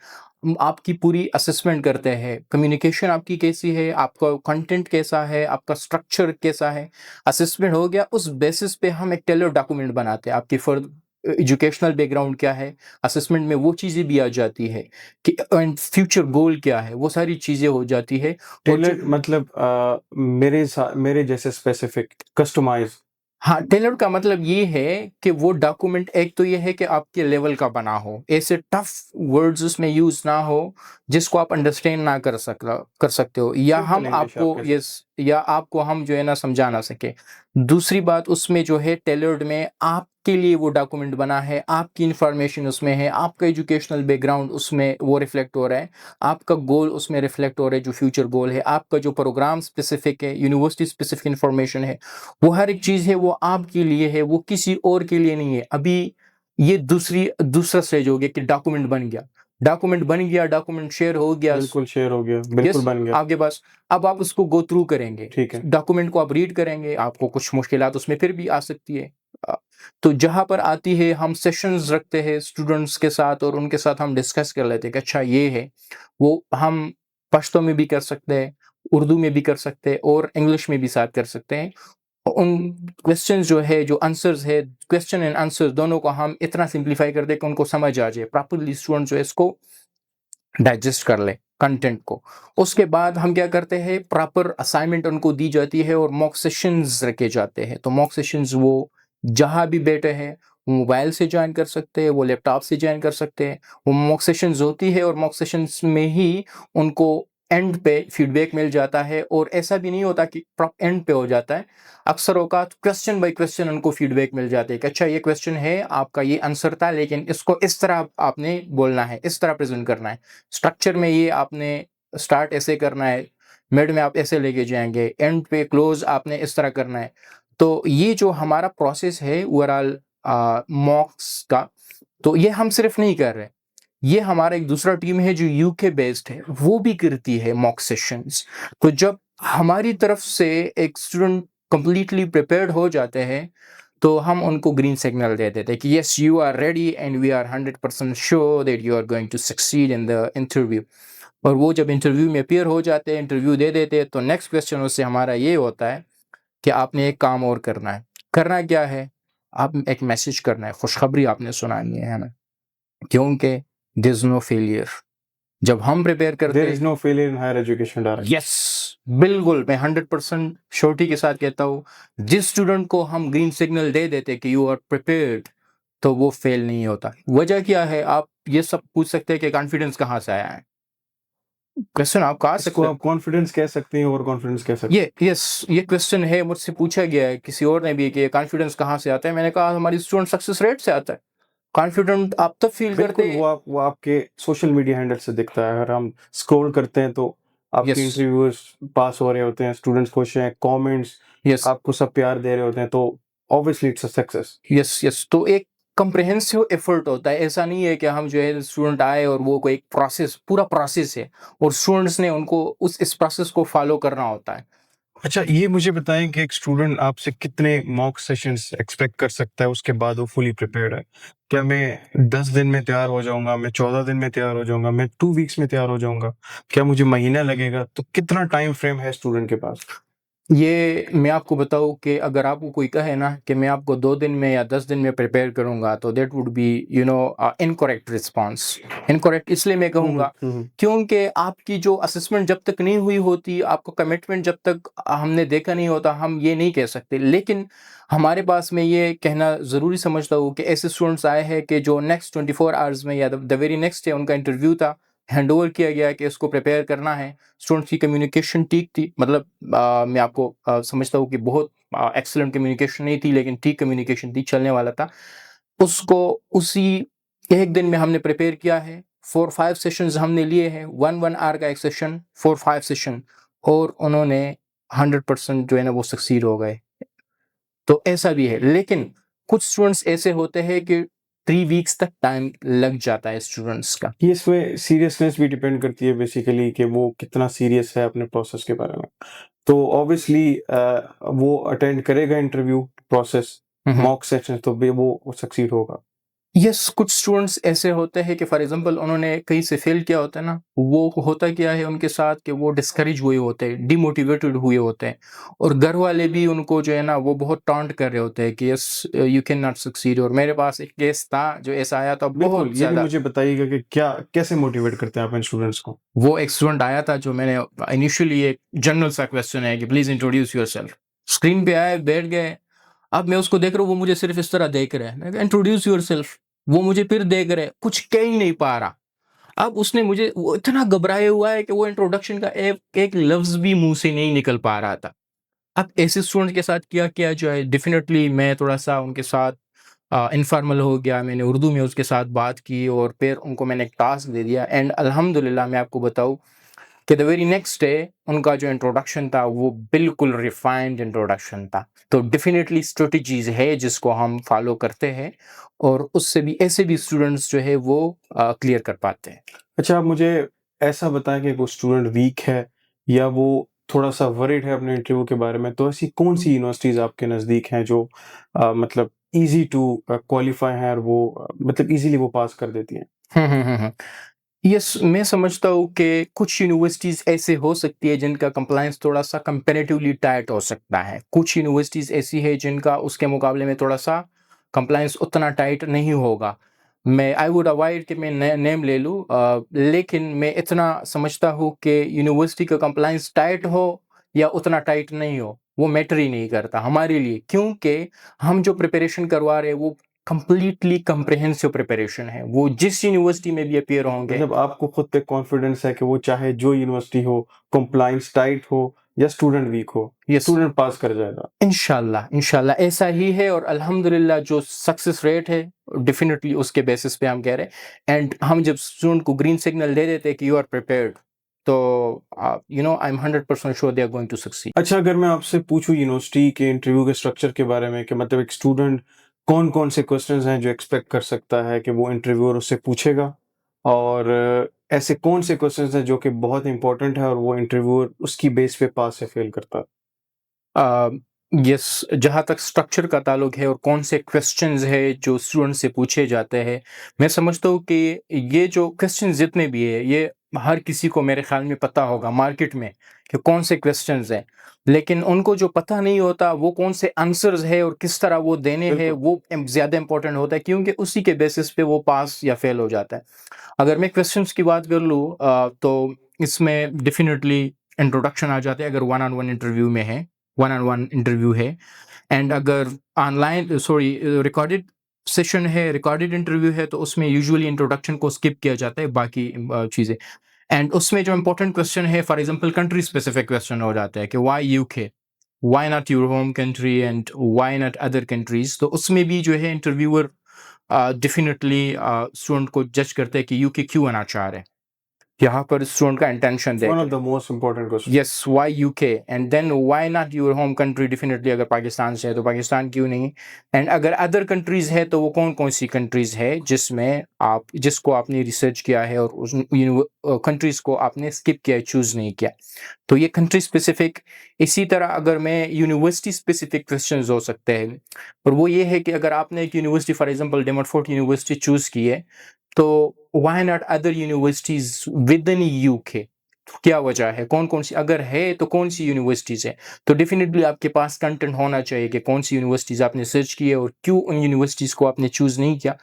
आपकी पूरी असेसमेंट करते हैं, कम्युनिकेशन आपकी कैसी है, आपका कंटेंट कैसा है, आपका स्ट्रक्चर कैसा है। असेसमेंट हो गया, उस बेसिस पे हम एक टेलर डॉक्यूमेंट बनाते हैं। आपकी एजुकेशनल बैकग्राउंड क्या है, असेसमेंट में वो चीज़ें भी आ जाती है कि एंड फ्यूचर गोल क्या है, वो सारी चीज़ें हो जाती है। और जो टेलर मतलब मेरे जैसे स्पेसिफिक कस्टमाइज़। हाँ, टेलर्ड का मतलब ये है कि वो डॉक्यूमेंट, एक तो ये है कि आपके लेवल का बना हो, ऐसे टफ वर्ड्स उसमें यूज़ ना हो जिसको आप अंडरस्टैंड ना कर सकते हो, या सिंपल हम इंग्लिश आप आपको कह यस, या आपको हम जो है ना समझा ना सके। दूसरी बात, उसमें जो है टेलर्ड में आपके लिए वो डॉक्यूमेंट बना है, आपकी इन्फॉर्मेशन उसमें है, आपका एजुकेशनल बैकग्राउंड उसमें वो रिफ्लेक्ट हो रहा है, आपका गोल उसमें रिफ्लेक्ट हो रहा है, जो फ्यूचर गोल है, आपका जो प्रोग्राम स्पेसिफिक है, यूनिवर्सिटी स्पेसिफिक इन्फॉर्मेशन है, वो हर एक चीज़ है वो आपके लिए है, वो किसी और के लिए नहीं है। अभी ये दूसरा स्टेज हो गया कि डॉक्यूमेंट बन गया। डॉक्यूमेंट बन गया, डॉक्यूमेंट शेयर हो गया, बिल्कुल शेयर हो गया, बिल्कुल यस, बन गया। आपके पास। अब आप उसको गो थ्रू करेंगे, ठीक है। डॉक्यूमेंट को आप रीड करेंगे, आपको कुछ मुश्किलात उसमें फिर भी आ सकती है। अ, तो जहाँ पर आती है, हम सेशंस रखते हैं स्टूडेंट्स के साथ और उनके साथ हम डिस्कस कर लेते हैं कि अच्छा ये है, वो हम पश्तो में भी कर सकते हैं, उर्दू में भी कर सकते हैं और इंग्लिश में भी साथ कर सकते हैं। उन क्वेश्चंस जो है, जो आंसर्स है, क्वेश्चन एंड आंसर्स दोनों को हम इतना सिंप्लीफाई कर दें कि उनको समझ आ जाए, प्रॉपर्ली स्टूडेंट जो है इसको डाइजेस्ट कर ले, कंटेंट को। उसके बाद हम क्या करते हैं, प्रॉपर असाइनमेंट उनको दी जाती है और मॉक सेशंस रखे जाते हैं। तो मॉक सेशंस वो जहाँ भी बैठे हैं, वो मोबाइल से ज्वाइन कर सकते हैं, वो लैपटॉप से ज्वाइन कर सकते हैं। वो मॉक सेशंस होती है और मॉक सेशंस में ही उनको एंड पे फीडबैक मिल जाता है। और ऐसा भी नहीं होता कि एंड पे हो जाता है, अक्सर औकात क्वेश्चन बाय क्वेश्चन उनको फीडबैक मिल जाते हैं कि अच्छा ये क्वेश्चन है, आपका ये आंसर था, लेकिन इसको इस तरह आपने बोलना है, इस तरह प्रेजेंट करना है, स्ट्रक्चर में ये आपने स्टार्ट ऐसे करना है, मिड में आप ऐसे लेके जाएंगे, एंड पे क्लोज आपने इस तरह करना है। तो ये जो हमारा प्रोसेस है ओवरऑल मॉक्स का, तो ये हम सिर्फ नहीं कर रहे, ये हमारा एक दूसरा टीम है जो यूके बेस्ड है, वो भी करती है मॉक सेशंस। तो जब हमारी तरफ से एक स्टूडेंट कंप्लीटली प्रिपेयर्ड हो जाते हैं, तो हम उनको ग्रीन सिग्नल दे देते हैं कि yes you are ready and we are 100% sure that you are going to succeed in the interview. और वो जब इंटरव्यू में अपीयर हो जाते हैं, इंटरव्यू दे देते हैं, तो नेक्स्ट क्वेश्चन उससे हमारा ये होता है कि आपने एक काम और करना है। करना क्या है? आप एक मैसेज करना है, खुशखबरी आपने सुनानी है हमें, क्योंकि देयर इज नो फेलियर। जब हम प्रिपेयर करते there is no failure in Higher Education Direct. Yes, बिल्कुल, मैं 100% श्योरिटी के साथ कहता हूँ, जिस स्टूडेंट को हम ग्रीन सिग्नल दे देते कि यू आर प्रिपेयर्ड, तो वो फेल नहीं होता। वजह क्या है? आप ये सब पूछ सकते हैं कि कॉन्फिडेंस कहाँ से आया है। क्वेश्चन आप कहा सकते इसको हैं। आप कॉन्फिडेंस कह सकते हैं, ओवर कॉन्फिडेंस कह सकते हैं। ये क्वेश्चन है, मुझसे पूछा गया है किसी और ने भी कि कॉन्फिडेंस कहाँ से आता है। मैंने कहा हमारी स्टूडेंट सक्सेस रेट से आता है। कॉन्फिडेंट आप तब फील करते बिल्कुल, हैं। वो आपके सोशल मीडिया हैंडल से दिखता है। अगर हम स्क्रॉल करते हैं तो आपके यस इंटरव्यूअर्स पास हो रहे होते हैं, स्टूडेंट्स खुश हैं, कमेंट्स यस आपको सब प्यार दे रहे होते हैं, तो obviously it's a success. Yes तो एक कंप्रिहेंसिव एफर्ट होता है। ऐसा नहीं है कि हम जो है स्टूडेंट आए और वो कोई एक प्रोसेस, पूरा प्रोसेस है और स्टूडेंट्स ने उनको इस प्रोसेस को फॉलो करना होता है। अच्छा, ये मुझे बताएं कि एक स्टूडेंट आपसे कितने मॉक सेशंस एक्सपेक्ट कर सकता है उसके बाद वो फुली प्रिपेयर्ड है? क्या मैं 10 दिन में तैयार हो जाऊंगा, मैं 14 दिन में तैयार हो जाऊंगा, मैं 2 वीक्स में तैयार हो जाऊंगा, क्या मुझे महीना लगेगा? तो कितना टाइम फ्रेम है स्टूडेंट के पास? ये मैं आपको बताऊँ कि अगर आपको कोई कहे ना कि मैं आपको 2 दिन में या 10 दिन में प्रिपेयर करूँगा, तो that would be incorrect response. Incorrect इसलिए मैं कहूँगा क्योंकि आपकी जो असेसमेंट जब तक नहीं हुई होती, आपको कमिटमेंट जब तक हमने देखा नहीं होता, हम ये नहीं कह सकते। लेकिन हमारे पास मैं ये कहना ज़रूरी समझता हूँ कि ऐसे स्टूडेंट्स आए हैं कि जो नेक्स्ट 24 आवर्स में या द वेरी नेक्स्ट डे उनका इंटरव्यू था, हैंडओवर किया गया कि इसको प्रिपेयर करना है। स्टूडेंट्स की कम्युनिकेशन ठीक थी, मतलब मैं आपको समझता हूँ कि बहुत एक्सीलेंट कम्युनिकेशन नहीं थी, लेकिन ठीक कम्युनिकेशन थी, चलने वाला था। उसको उसी एक दिन में हमने प्रिपेयर किया है। 4-5 सेशंस हमने लिए हैं, 1 आवर का एक सेशन, 4-5 सेशन, और उन्होंने 100% जो है ना वो सक्सीड हो गए। तो ऐसा भी है, लेकिन कुछ स्टूडेंट्स ऐसे होते हैं कि 3 वीक्स तक टाइम लग जाता है स्टूडेंट्स का। ये इसमें सीरियसनेस भी डिपेंड करती है बेसिकली कि वो कितना सीरियस है अपने प्रोसेस के बारे में। तो ऑब्वियसली वो अटेंड करेगा इंटरव्यू प्रोसेस, मॉक सेशन, तो वो सक्सीड होगा। यस, कुछ स्टूडेंट्स ऐसे होते हैं कि फॉर एग्जांपल उन्होंने कहीं से फेल किया होता है ना, वो होता क्या है उनके साथ कि वो डिस्करेज हुए होते हैं, डिमोटिवेटेड हुए होते हैं, और घर वाले भी उनको जो है ना वो बहुत टॉन्ट कर रहे होते हैं कि yes you can not succeed. और मेरे पास एक केस था जो ऐसा आया था, बिल्कुल, बहुत ये भी ज़्यादा। मुझे बताइएगा कि कैसे मोटिवेट करते हैं आप इन स्टूडेंट्स को? वो एक स्टूडेंट आया था जो मैंने इनिशियली, एक जनरल सा क्वेश्चन है कि प्लीज इंट्रोड्यूस योरसेल्फ, स्क्रीन पे आए, बैठ गए। अब मैं उसको देख रहा हूँ, वो मुझे सिर्फ इस तरह देख रहा है, मैं इंट्रोड्यूस योरसेल्फ, वो मुझे फिर देख रहे, कुछ कह ही नहीं पा रहा। अब उसने मुझे, वो इतना घबराया हुआ है कि वो इंट्रोडक्शन का एक लफ्ज भी मुंह से नहीं निकल पा रहा था। अब ऐसे स्टूडेंट के साथ किया जाए? डेफिनेटली मैं थोड़ा सा उनके साथ इनफॉर्मल हो गया, मैंने उर्दू में उसके साथ बात की और फिर उनको मैंने एक टास्क दे दिया। एंड अल्हम्दुलिल्लाह मैं आपको बताऊँ कि द वेरी नेक्स्ट डे उनका जो इंट्रोडक्शन था वो बिल्कुल रिफाइंड इंट्रोडक्शन था। तो डेफिनेटली स्ट्रेटजीज है जिसको हम फॉलो करते हैं, और उससे भी ऐसे भी स्टूडेंट्स जो है वो क्लियर कर पाते हैं। अच्छा, आप मुझे ऐसा बताएं कि वो स्टूडेंट वीक है या वो थोड़ा सा वरीड है अपने इंटरव्यू के बारे में, तो ऐसी कौन सी यूनिवर्सिटीज आपके नज़दीक हैं जो मतलब इजी टू क्वालिफाई हैं और वो मतलब इजीली वो पास कर देती हैं? हम्म। यस, मैं समझता हूँ कि कुछ यूनिवर्सिटीज़ ऐसे हो सकती है जिनका कंप्लायंस थोड़ा सा कंपैरेटिवली टाइट हो सकता है। कुछ यूनिवर्सिटीज़ ऐसी है जिनका उसके मुकाबले में थोड़ा सा कंप्लायंस उतना टाइट नहीं होगा। मैं आई वुड अवॉइड कि मैं नेम ले लूँ, लेकिन मैं इतना समझता हूँ कि यूनिवर्सिटी का कंप्लायंस टाइट हो या उतना टाइट नहीं हो, वो मैटर ही नहीं करता हमारे लिए, क्योंकि हम जो प्रिपरेशन करवा रहे हैं वो कंप्लीटली कम्प्रिहेंसिव प्रिपरेशन है। वो जिस यूनिवर्सिटी में भी अपीयर होंगे, मतलब आपको खुद पे कॉन्फिडेंस है कि वो चाहे जो यूनिवर्सिटी हो, कंप्लायंस टाइट हो या स्टूडेंट वीक हो, यस, स्टूडेंट पास कर जाएगा। इंशाल्लाह इंशाल्लाह ऐसा ही है। और अल्हम्दुलिल्लाह जो सक्सेस रेट है डेफिनेटली उसके बेसिस पे हम कह रहे हैं। एंड हम जब स्टूडेंट को ग्रीन सिग्नल दे देते हैं कि यू आर प्रिपेयर्ड, तो you know I am 100% sure they are going to succeed. अच्छा, अगर मैं आपसे पूछूं यूनिवर्सिटी के इंटरव्यू के स्ट्रक्चर के बारे में कि मतलब एक स्टूडेंट कौन-कौन से क्वेश्चंस हैं जो एक्सपेक्ट कर सकता है कि वो इंटरव्यूअर उससे पूछेगा, और ऐसे कौन से क्वेश्चंस हैं जो कि बहुत इंपॉर्टेंट है और वो इंटरव्यूअर उसकी बेस पे पास या फेल करता है? यस, जहाँ तक स्ट्रक्चर का ताल्लुक है और कौन से क्वेश्चंस है जो स्टूडेंट से पूछे जाते हैं, मैं समझता हूँ कि ये जो क्वेश्चंस जितने भी है ये हर किसी को मेरे ख्याल में पता होगा मार्केट में कि कौन से क्वेश्चंस हैं, लेकिन उनको जो पता नहीं होता वो कौन से आंसर्स है और किस तरह वो देने हैं, बिल्कुल। वो ज़्यादा इंपॉर्टेंट होता है, क्योंकि उसी के बेसिस पे वो पास या फेल हो जाता है। अगर मैं क्वेश्चंस की बात कर लूँ, तो इसमें डेफिनेटली इंट्रोडक्शन आ जाते हैं अगर वन ऑन वन इंटरव्यू में है, वन ऑन वन इंटरव्यू है। एंड अगर ऑनलाइन सॉरी रिकॉर्डेड सेशन है, रिकॉर्डेड इंटरव्यू है, तो उसमें यूजुअली इंट्रोडक्शन को स्किप किया जाता है, बाकी चीज़ें। एंड उसमें जो इंपॉर्टेंट क्वेश्चन है, for example country specific question हो जाता है कि why UK, why not your home country and why not other countries. तो उसमें भी जो है इंटरव्यूअर डेफिनेटली स्टूडेंट को जज करते हैं कि यूके क्यों आना चाह रहे हैं, यहाँ पर स्टूडेंट का इंटेंशन वन देखें। Of the most important question. Yes, why UK and then why not your home country, definitely अगर पाकिस्तान से है तो पाकिस्तान क्यों नहीं, एंड अगर अदर कंट्रीज है तो वो कौन कौन सी कंट्रीज है जिसमें आप जिसको आपने रिसर्च किया है और उस कंट्रीज को आपने स्किप किया, चूज नहीं किया। तो ये कंट्री स्पेसिफिक। इसी तरह अगर मैं यूनिवर्सिटी स्पेसिफिक क्वेश्चंस हो सकते हैं, और वो ये है कि अगर आपने एक university for example De Montfort university choose की है, तो why not other universities within UK, क्या वजह है, कौन कौन सी, अगर है तो कौन सी यूनिवर्सिटीज है। तो डेफिनेटली आपके पास कंटेंट होना चाहिए कि कौन सी यूनिवर्सिटीज आपने सर्च की है और क्यों उन यूनिवर्सिटीज को आपने चूज नहीं किया,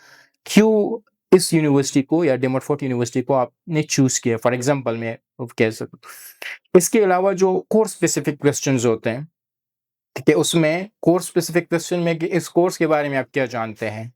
क्यों इस यूनिवर्सिटी को या डेमोफोर्ट यूनिवर्सिटी को आपने चूज किया, फॉर एग्जांपल मैं कह सकूँ। इसके अलावा जो कोर्स स्पेसिफिक क्वेश्चंस होते हैं, ठीक है, उसमें कोर्स स्पेसिफिक क्वेश्चन में कि इस कोर्स के बारे में आप क्या जानते हैं,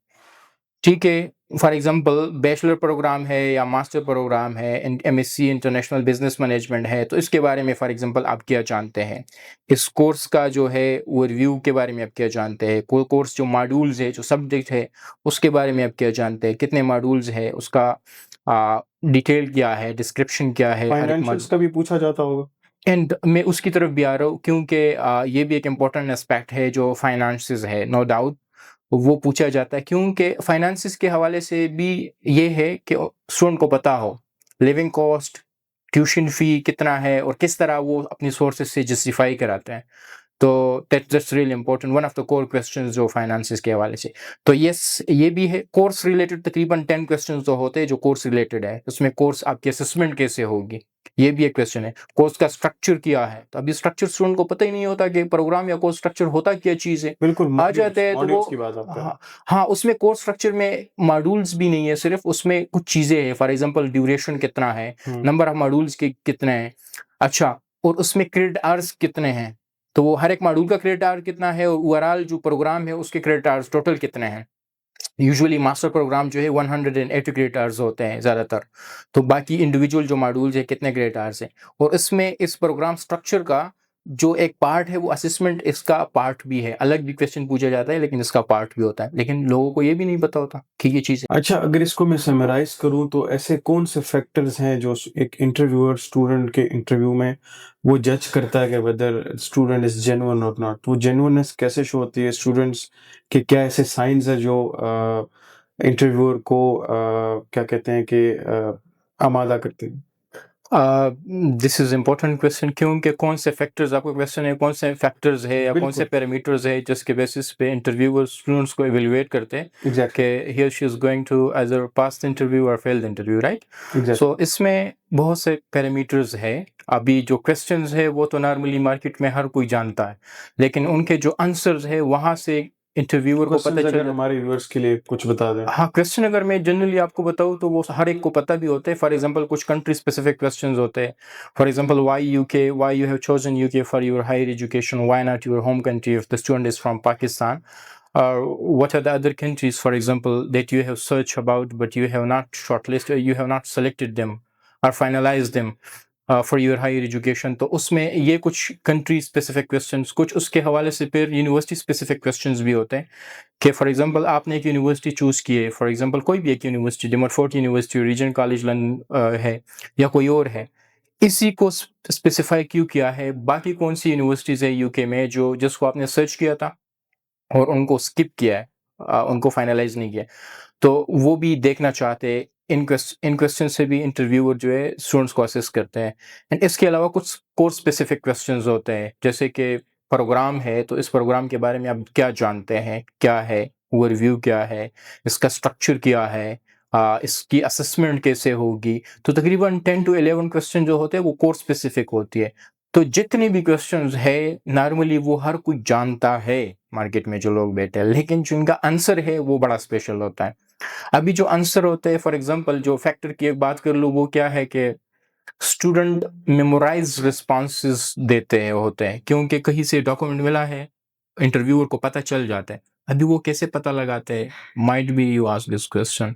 ठीक है। फॉर एग्जांपल बैचलर प्रोग्राम है या मास्टर प्रोग्राम है, एमएससी इंटरनेशनल बिजनेस मैनेजमेंट है, तो इसके बारे में फॉर एग्जांपल आप क्या जानते हैं, इस कोर्स का जो है वो रिव्यू के बारे में आप क्या जानते हैं, कोई कोर्स जो मॉड्यूल्स है, जो सब्जेक्ट है, उसके बारे में आप क्या जानते हैं, कितने मॉड्यूल्स है, उसका डिटेल क्या है, डिस्क्रिप्शन क्या है, हर एक फाइनेंशियल्स का भी पूछा जाता होगा। एंड मैं उसकी तरफ भी आ रहा हूँ, क्योंकि ये भी एक इम्पॉर्टेंट एस्पेक्ट है जो फाइनेंसिस है, नो डाउट वो पूछा जाता है, क्योंकि फाइनेंसिस के हवाले से भी ये है कि स्टूडेंट को पता हो लिविंग कॉस्ट, ट्यूशन फी कितना है और किस तरह वो अपनी सोर्सेज से जस्टिफाई कराते हैं। तो that's really important, one of the core questions जो फाइनेंसिस के हवाले से। तो यस, ये भी है। कोर्स रिलेटेड तकरीबन 10 क्वेश्चंस तो होते हैं जो कोर्स रिलेटेड है, उसमें कोर्स आपकी असेसमेंट कैसे होगी, ये भी एक क्वेश्चन है। कोर्स का स्ट्रक्चर क्या है, तो अभी स्ट्रक्चर स्टूडेंट को पता ही नहीं होता कि प्रोग्राम या कोर्स स्ट्रक्चर होता क्या चीज़ है। बिल्कुल, आ जाते हैं तो वो, मॉड्यूल्स की बात आप कर रहे हैं। हाँ हाँ, उसमें कोर्स स्ट्रक्चर में मॉड्यूल्स भी नहीं है, सिर्फ उसमें कुछ चीज़ें हैं, फॉर एग्जांपल ड्यूरेशन कितना है, नंबर ऑफ मॉड्यूल्स के कितने हैं, अच्छा, और उसमें क्रेडिट आवर्स कितने हैं, तो वो हर एक मॉड्यूल का क्रेडिट आवर कितना है और ओवरऑल जो प्रोग्राम है उसके क्रेडिट आवर्स टोटल कितने हैं। यूजुअली मास्टर प्रोग्राम जो है 180 क्रेडिट आवर्स होते हैं ज़्यादातर, तो बाकी इंडिविजुअल जो मॉड्यूल्स है कितने क्रेडिट आवर्स हैं। और इसमें इस प्रोग्राम स्ट्रक्चर का जो एक पार्ट है वो असेसमेंट, इसका पार्ट भी है, अलग भी क्वेश्चन पूछा जाता है लेकिन इसका पार्ट भी होता है, लेकिन लोगों को ये भी नहीं पता होता कि ये चीज़ है। अच्छा, अगर इसको मैं समराइज़ करूँ तो ऐसे कौन से फैक्टर्स हैं जो एक इंटरव्यूअर स्टूडेंट के इंटरव्यू में वो जज करता है कि वेदर स्टूडेंट इज़ जेन्युइन और नॉट? वो जेन्युइननेस कैसे शो होती है? स्टूडेंट्स के क्या ऐसे साइन्स हैं जो इंटरव्यूअर को क्या कहते हैं कि आमादा करते हैं? दिस इज़ इम्पोर्टेंट क्वेश्चन, क्योंकि कौन से फैक्टर्स, आपका क्वेश्चन है कौन से फैक्टर्स है या कौन से बिल्कुल, पैरामीटर्स है जिसके बेसिस पे इंटरव्यूअर स्टूडेंट्स को इवेलुएट करते हैं एग्ज़ैक्टली, कि ही और she is going to either pass the interview और fail the interview, right. Exactly. So इसमें बहुत से पैरामीटर्स है। अभी जो क्वेश्चंस है वो तो नॉर्मली मार्केट में हर कोई जानता है, लेकिन उनके जो आंसर्स है वहाँ से इंटरव्यूअर को पता क्वेश्चंस चल अगर हमारे व्यूअर्स के लिए कुछ बता दें। हाँ, क्वेश्चन अगर मैं जनरली आपको बताऊँ तो वो हर एक को पता भी होते हैं। फॉर एग्जांपल कुछ कंट्री स्पेसिफिक क्वेश्चंस होते हैं। For example why UK, why you have chosen UK for your higher education, why not your home country if the student is from Pakistan, what are the other countries, for example, that you have searched about but you have not shortlisted, you have not selected them or finalized them for your higher education। तो उसमें ये कुछ country specific questions, कुछ उसके हवाले से फिर university specific questions भी होते हैं कि फॉर एग्जांपल आपने एक यूनिवर्सिटी चूज़ की है, फॉर एग्जांपल कोई भी एक university, De Montfort university, Regent college London है या कोई और है, इसी को स्पेसिफाई क्यों किया है, बाकी कौन सी यूनिवर्सिटीज़ है यूके में जो जिसको आपने सर्च किया था और उनको स्किप किया है, उनको फाइनलाइज नहीं किया, तो वो भी देखना चाहते हैं। इन क्वेश्चन से भी इंटरव्यूअर जो है स्टूडेंट्स को असेस करते हैं। एंड इसके अलावा कुछ कोर्स स्पेसिफिक क्वेश्चंस होते हैं, जैसे कि प्रोग्राम है तो इस प्रोग्राम के बारे में आप क्या जानते हैं, क्या है, ओवरव्यू क्या है, इसका स्ट्रक्चर क्या है, इसकी असेसमेंट कैसे होगी। तो तकरीबन 10 to 11 क्वेश्चन जो होते हैं वो कोर्स स्पेसिफिक होती है। तो जितने भी क्वेश्चंस है नॉर्मली वो हर कोई जानता है मार्केट में जो लोग बैठे हैं, लेकिन जो इनका आंसर है वो बड़ा स्पेशल होता है। अभी जो आंसर होते हैं, फॉर एग्जांपल जो फैक्टर की एक बात कर लूँ, वो क्या है कि स्टूडेंट मेमोराइज रिस्पॉन्सेज देते हैं होते हैं, क्योंकि कहीं से डॉक्यूमेंट मिला है, इंटरव्यूअर को पता चल जाता है। अभी वो कैसे पता लगाते हैं, might be you ask this question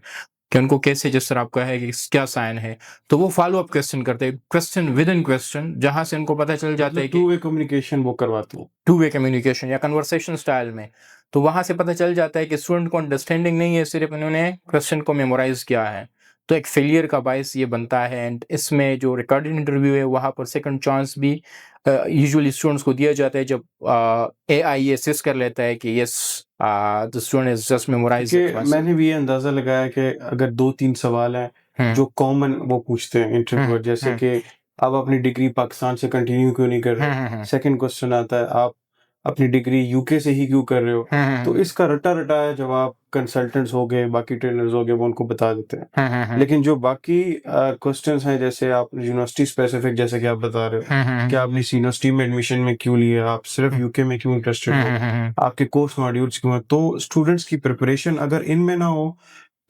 कि उनको कैसे, जिस तरह आपका है कि क्या साइन है, तो वो फॉलो अप क्वेश्चन करते हैं, क्वेश्चन विद इन क्वेश्चन, जहां से उनको पता चल जाता है कि टू वे कम्युनिकेशन वो करवाते हैं, टू वे कम्युनिकेशन या कन्वर्सेशन स्टाइल में। तो वहां से पता चल जाता है कि स्टूडेंट को अंडरस्टैंडिंग नहीं है, सिर्फ उन्होंने क्वेश्चन को मेमोराइज किया है। तो एक फेलियर का बायस ये बनता है। एंड इसमें जो रिकॉर्डेड इंटरव्यू है वहाँ पर सेकंड चांस भी यूजुअली स्टूडेंट्स को दिया जाता है, जब एआई असेस कर लेता है कि yes the student is just memorise. मैंने भी ये अंदाजा लगाया कि अगर 2-3 सवाल हैं जो कॉमन वो पूछते हैं इंटरव्यूअर, जैसे कि आप अपनी डिग्री पाकिस्तान से कंटिन्यू क्यों नहीं कर रहे। सेकंड क्वेश्चन आता है आप अपनी डिग्री यूके से ही क्यों कर रहे हो। तो इसका रटा रटाया जवाब कंसल्टेंट्स हो गए, बाकी ट्रेनर्स हो गए, वो उनको बता देते हैं। लेकिन जो बाकी क्वेश्चंस हैं, जैसे आप यूनिवर्सिटी स्पेसिफिक, जैसे कि आप बता रहे हो कि आपने यूनिवर्सिटी में एडमिशन में क्यों लिया, आप सिर्फ यूके में क्यों इंटरेस्टेड हो, आपके कोर्स मॉड्यूल्स क्यों हैं, तो स्टूडेंट्स की प्रिपरेशन अगर इनमें ना हो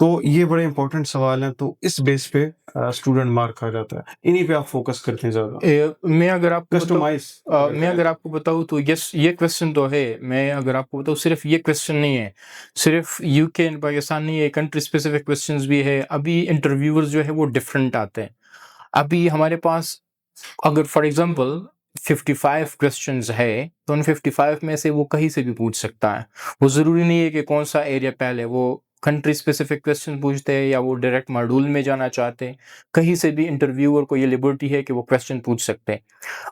तो ये बड़े इंपॉर्टेंट सवाल हैं। तो इस बेस पे स्टूडेंट मार्क खा जाता है, इन्हीं पे आप फोकस करते हैं ज्यादा। मैं अगर आपको कस्टमाइज मैं अगर आपको बताऊँ तो यस, ये क्वेश्चन तो है। मैं अगर आपको बताऊँ सिर्फ ये क्वेश्चन नहीं है, सिर्फ यूके एंड पाकिस्तान नहीं है, कंट्री स्पेसिफिक क्वेश्चंस भी है। अभी इंटरव्यूअर्स जो है वो डिफरेंट आते हैं। अभी हमारे पास अगर फॉर एग्जांपल 55 क्वेश्चंस है तो उन 55 में से वो कहीं से भी पूछ सकता है। वो ज़रूरी नहीं है कि कौन सा एरिया पहले, वो कंट्री स्पेसिफिक क्वेश्चन पूछते हैं या वो डायरेक्ट मॉड्यूल में जाना चाहते हैं, कहीं से भी इंटरव्यूअर को ये लिबर्टी है कि वो क्वेश्चन पूछ सकते हैं,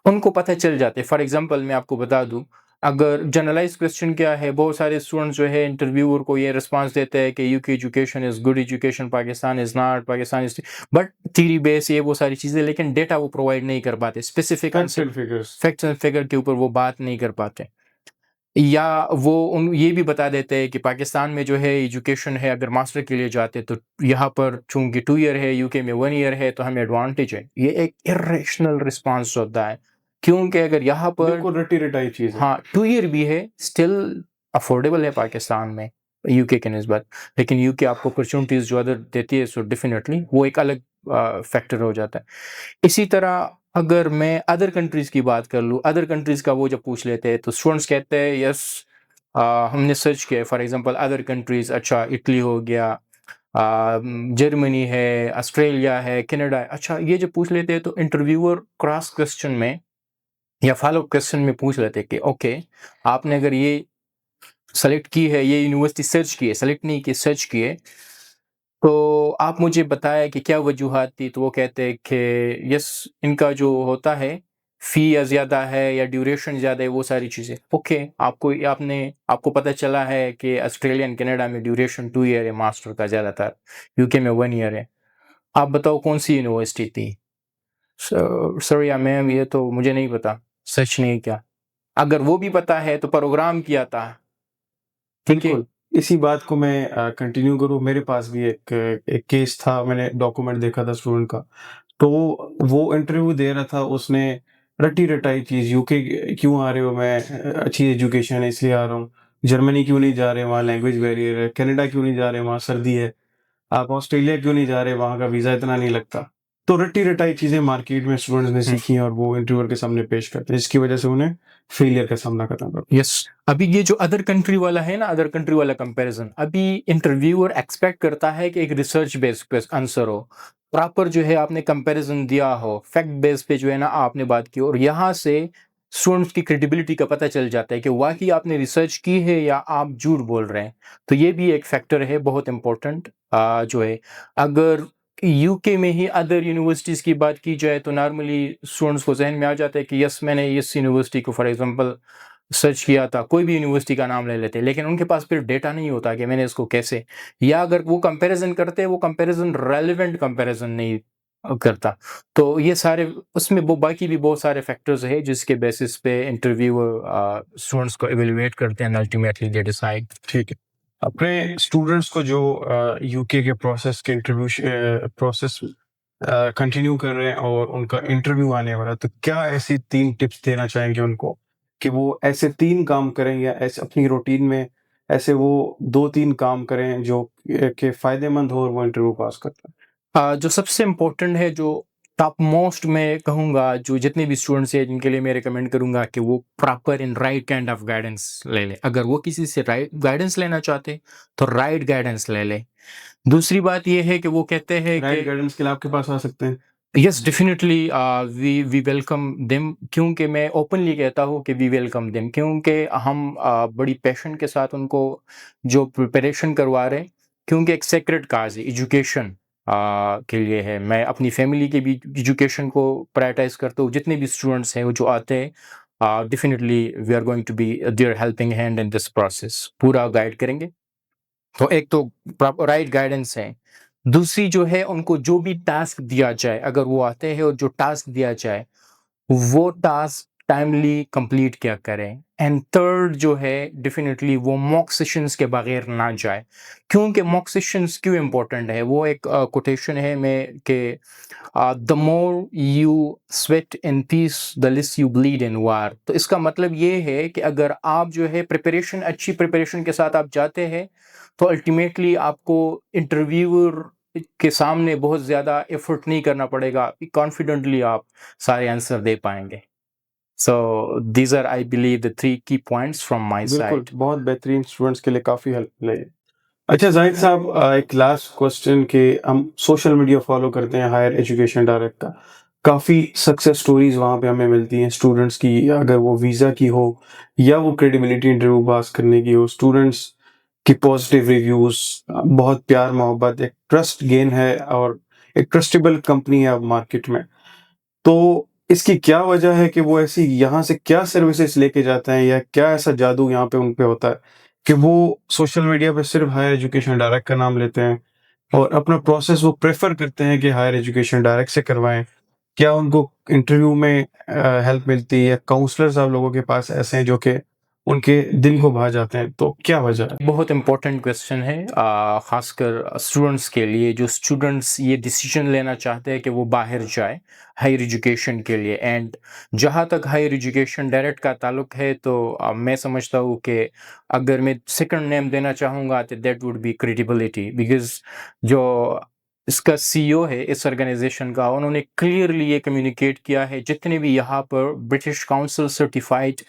उनको पता चल जाते हैं। फॉर एग्जांपल मैं आपको बता दूं, अगर जनरलाइज क्वेश्चन क्या है, बहुत सारे स्टूडेंट्स जो है इंटरव्यूअर को ये रिस्पांस देते हैं कि UK education is good education, Pakistan is not, Pakistan is, but theory base ये वो सारी चीज़ें, लेकिन डेटा वो प्रोवाइड नहीं कर पाते, स्पेसिफिक फैक्ट्स एंड फिगर के ऊपर वो बात नहीं कर पाते। या वो उन ये भी बता देते हैं कि पाकिस्तान में जो है एजुकेशन है, अगर मास्टर के लिए जाते तो यहाँ पर चूंकि 2 ईयर है, यूके में 1 ईयर है, तो हमें एडवांटेज है। ये एक इरेशनल रिस्पांस होता है, क्योंकि अगर यहाँ पर रटी रटाई चीज है, हाँ 2 ईयर भी है, स्टिल अफोर्डेबल है पाकिस्तान में यूके के निस्बत, लेकिन यूके आपको अपॉर्चुनिटीज जो अदर देती है, सो डेफिनेटली वो एक अलग फैक्टर हो जाता है। इसी तरह अगर मैं अदर कंट्रीज की बात कर लूँ, अदर कंट्रीज का वो जब पूछ लेते हैं तो स्टूडेंट्स कहते हैं यस हमने सर्च किया है, फॉर एग्जांपल अदर कंट्रीज, अच्छा इटली हो गया, जर्मनी है, ऑस्ट्रेलिया है, कनाडा है। अच्छा ये जब पूछ लेते हैं तो इंटरव्यूअर क्रॉस क्वेश्चन में या फॉलो क्वेश्चन में पूछ लेते हैं कि ओके आपने अगर ये सेलेक्ट की है, ये यूनिवर्सिटी सर्च की है, सेलेक्ट नहीं की, सर्च की है, तो आप मुझे बताया कि क्या वजूहात थी। तो वो कहते हैं कि यस इनका जो होता है फ़ी या ज़्यादा है या ड्यूरेशन ज़्यादा है, वो सारी चीज़ें। ओके आपको पता चला है कि ऑस्ट्रेलिया एंड कनाडा में ड्यूरेशन 2 ईयर है मास्टर का, ज़्यादातर यूके में 1 ईयर है। आप बताओ कौन सी यूनिवर्सिटी थी। सर या मैम ये तो मुझे नहीं पता, सच नहीं क्या। अगर वो भी पता है तो प्रोग्राम किया था, ठीक है। बिल्कुल। इसी बात को मैं कंटिन्यू करूँ, मेरे पास भी एक केस था, मैंने डॉक्यूमेंट देखा था स्टूडेंट का। तो वो इंटरव्यू दे रहा था, उसने रटी रटाई चीज़, यूके क्यों आ रहे हो, मैं अच्छी एजुकेशन है इसलिए आ रहा हूँ, जर्मनी क्यों नहीं जा रहे, वहाँ लैंग्वेज बैरियर है, कनाडा क्यों नहीं जा रहे, वहाँ सर्दी है, आप ऑस्ट्रेलिया क्यों नहीं जा रहे, वहाँ का वीज़ा इतना नहीं लगता। तो रट्टी-रटाई चीज़ें मार्केट में स्टूडेंट्स ने सीखी हैं और वो इंटरव्यूअर के सामने पेश करते हैं, जिसकी वजह से उन्हें फेलियर का सामना करना पड़ता है। यस, अभी ये जो अदर कंट्री वाला है ना, अदर कंट्री वाला कंपैरिजन, अभी इंटरव्यूअर एक्सपेक्ट करता है कि एक रिसर्च बेस्ड पे आंसर हो, प्रॉपर जो है आपने कंपैरिजन दिया हो, फैक्ट बेस पे जो है ना आपने बात की, और यहाँ से स्टूडेंट्स की क्रेडिबिलिटी का पता चल जाता है कि वाकई आपने रिसर्च की है या आप झूठ बोल रहे हैं। तो ये भी एक फैक्टर है बहुत इंपॉर्टेंट जो है। अगर यूके में ही अदर यूनिवर्सिटीज़ की बात की जाए तो नॉर्मली स्टूडेंट्स को जहन में आ जाता है कि यस मैंने इस यूनिवर्सिटी को फॉर एग्जांपल सर्च किया था, कोई भी यूनिवर्सिटी का नाम ले लेते, लेकिन उनके पास फिर डेटा नहीं होता कि मैंने इसको कैसे, या अगर वो कंपैरिजन करते हैं वो कंपैरिजन रेलेवेंट कंपैरिजन नहीं करता। तो ये सारे उसमें वो बाकी भी बहुत सारे फैक्टर्स है जिसके बेसिस पे इंटरव्यूअर स्टूडेंट्स को इवैल्यूएट करते हैं एंड अल्टीमेटली दे डिसाइड। ठीक है। अपने स्टूडेंट्स को जो यूके के प्रोसेस के इंटरव्यू प्रोसेस कंटिन्यू कर रहे हैं और उनका इंटरव्यू आने वाला है, तो क्या ऐसी 3 टिप्स देना चाहेंगे उनको कि वो ऐसे 3 काम करें या ऐसे अपनी रूटीन में ऐसे वो 2-3 काम करें जो कि फ़ायदेमंद हो और वो इंटरव्यू पास करता है? जो सबसे इम्पोर्टेंट है, जो टॉप मोस्ट मैं कहूँगा, जो जितने भी स्टूडेंट्स हैं जिनके लिए मैं रिकमेंड करूँगा कि वो proper in right kind of guidance ले लें। अगर वो किसी से राइट गाइडेंस लेना चाहते तो राइट गाइडेंस ले लें। दूसरी बात ये है कि वो कहते हैं राइट कि गाइडेंस के लिए आपके पास आ सकते हैं? Yes definitely we welcome them, क्योंकि मैं ओपनली कहता हूँ कि वी वेलकम देम, क्योंकि हम बड़ी पैशन के साथ उनको जो प्रिपरेशन करवा रहे हैं, क्योंकि एक सेक्रेट काज है एजुकेशन के लिए है। मैं अपनी फैमिली के भी एजुकेशन को प्रायोरिटाइज करता हूँ। जितने भी स्टूडेंट्स हैं वो जो आते हैं definitely we are going to be there helping hand in this process, पूरा गाइड करेंगे। तो एक तो राइट गाइडेंस है। दूसरी जो है उनको जो भी टास्क दिया जाए, अगर वो आते हैं और जो टास्क दिया जाए वो टास्क टाइमली कंप्लीट किया करें। एंड थर्ड जो है डेफिनेटली वो मॉक सेशंस के बगैर ना जाए, क्योंकि मॉक सेशंस क्यों इम्पोर्टेंट है। वो एक कोटेशन है में कि the more you sweat in peace the less you bleed in war. तो इसका मतलब ये है कि अगर आप जो है प्रिपरेशन, अच्छी प्रिपरेशन के साथ आप जाते हैं तो अल्टीमेटली आपको इंटरव्यूअर के सामने बहुत ज़्यादा एफर्ट नहीं करना पड़ेगा, कॉन्फिडेंटली आप सारे आंसर दे पाएंगे। So these are I believe the 3 की पॉइंट्स फ्रॉम माय बिल्कुल, साइड। बहुत बेहतरीन, स्टूडेंट्स के लिए काफ़ी हेल्पफुल है ये। अच्छा ज़ाहिद साहब, एक लास्ट क्वेश्चन कि हम सोशल मीडिया फॉलो करते हैं हायर एजुकेशन डायरेक्ट का। काफ़ी सक्सेस स्टोरीज़ वहाँ पे हमें मिलती हैं स्टूडेंट्स की, अगर वो वीज़ा की हो या वो क्रेडिबिलिटी इंटरव्यू पास करने की हो, स्टूडेंट्स की पॉजिटिव रिव्यूज़, बहुत प्यार मोहब्बत, एक ट्रस्ट गेन है और एक ट्रस्टेबल कंपनी है अब मार्केट में। तो इसकी क्या वजह है कि वो ऐसी यहाँ से क्या सर्विसेज़ लेके जाते हैं या क्या ऐसा जादू यहाँ पे उन पे होता है कि वो सोशल मीडिया पे सिर्फ़ हायर एजुकेशन डायरेक्ट का नाम लेते हैं और अपना प्रोसेस वो प्रेफ़र करते हैं कि हायर एजुकेशन डायरेक्ट से करवाएँ? क्या उनको इंटरव्यू में हेल्प मिलती है या काउंसलर्स आप लोगों के पास ऐसे हैं जो कि उनके दिल को भा जाते हैं, तो क्या वजह है? बहुत इम्पोर्टेंट क्वेश्चन है, खासकर स्टूडेंट्स के लिए। जो स्टूडेंट्स ये डिसीजन लेना चाहते हैं कि वो बाहर जाए हायर एजुकेशन के लिए, एंड जहाँ तक हायर एजुकेशन डायरेक्ट का ताल्लुक है तो मैं समझता हूँ कि अगर मैं सेकंड नेम देना चाहूँगा तो that would be credibility, because जो इसका सीईओ है इस ऑर्गेनाइजेशन का, उन्होंने क्लियरली ये कम्युनिकेट किया है जितने भी यहाँ पर ब्रिटिश काउंसिल सर्टिफाइड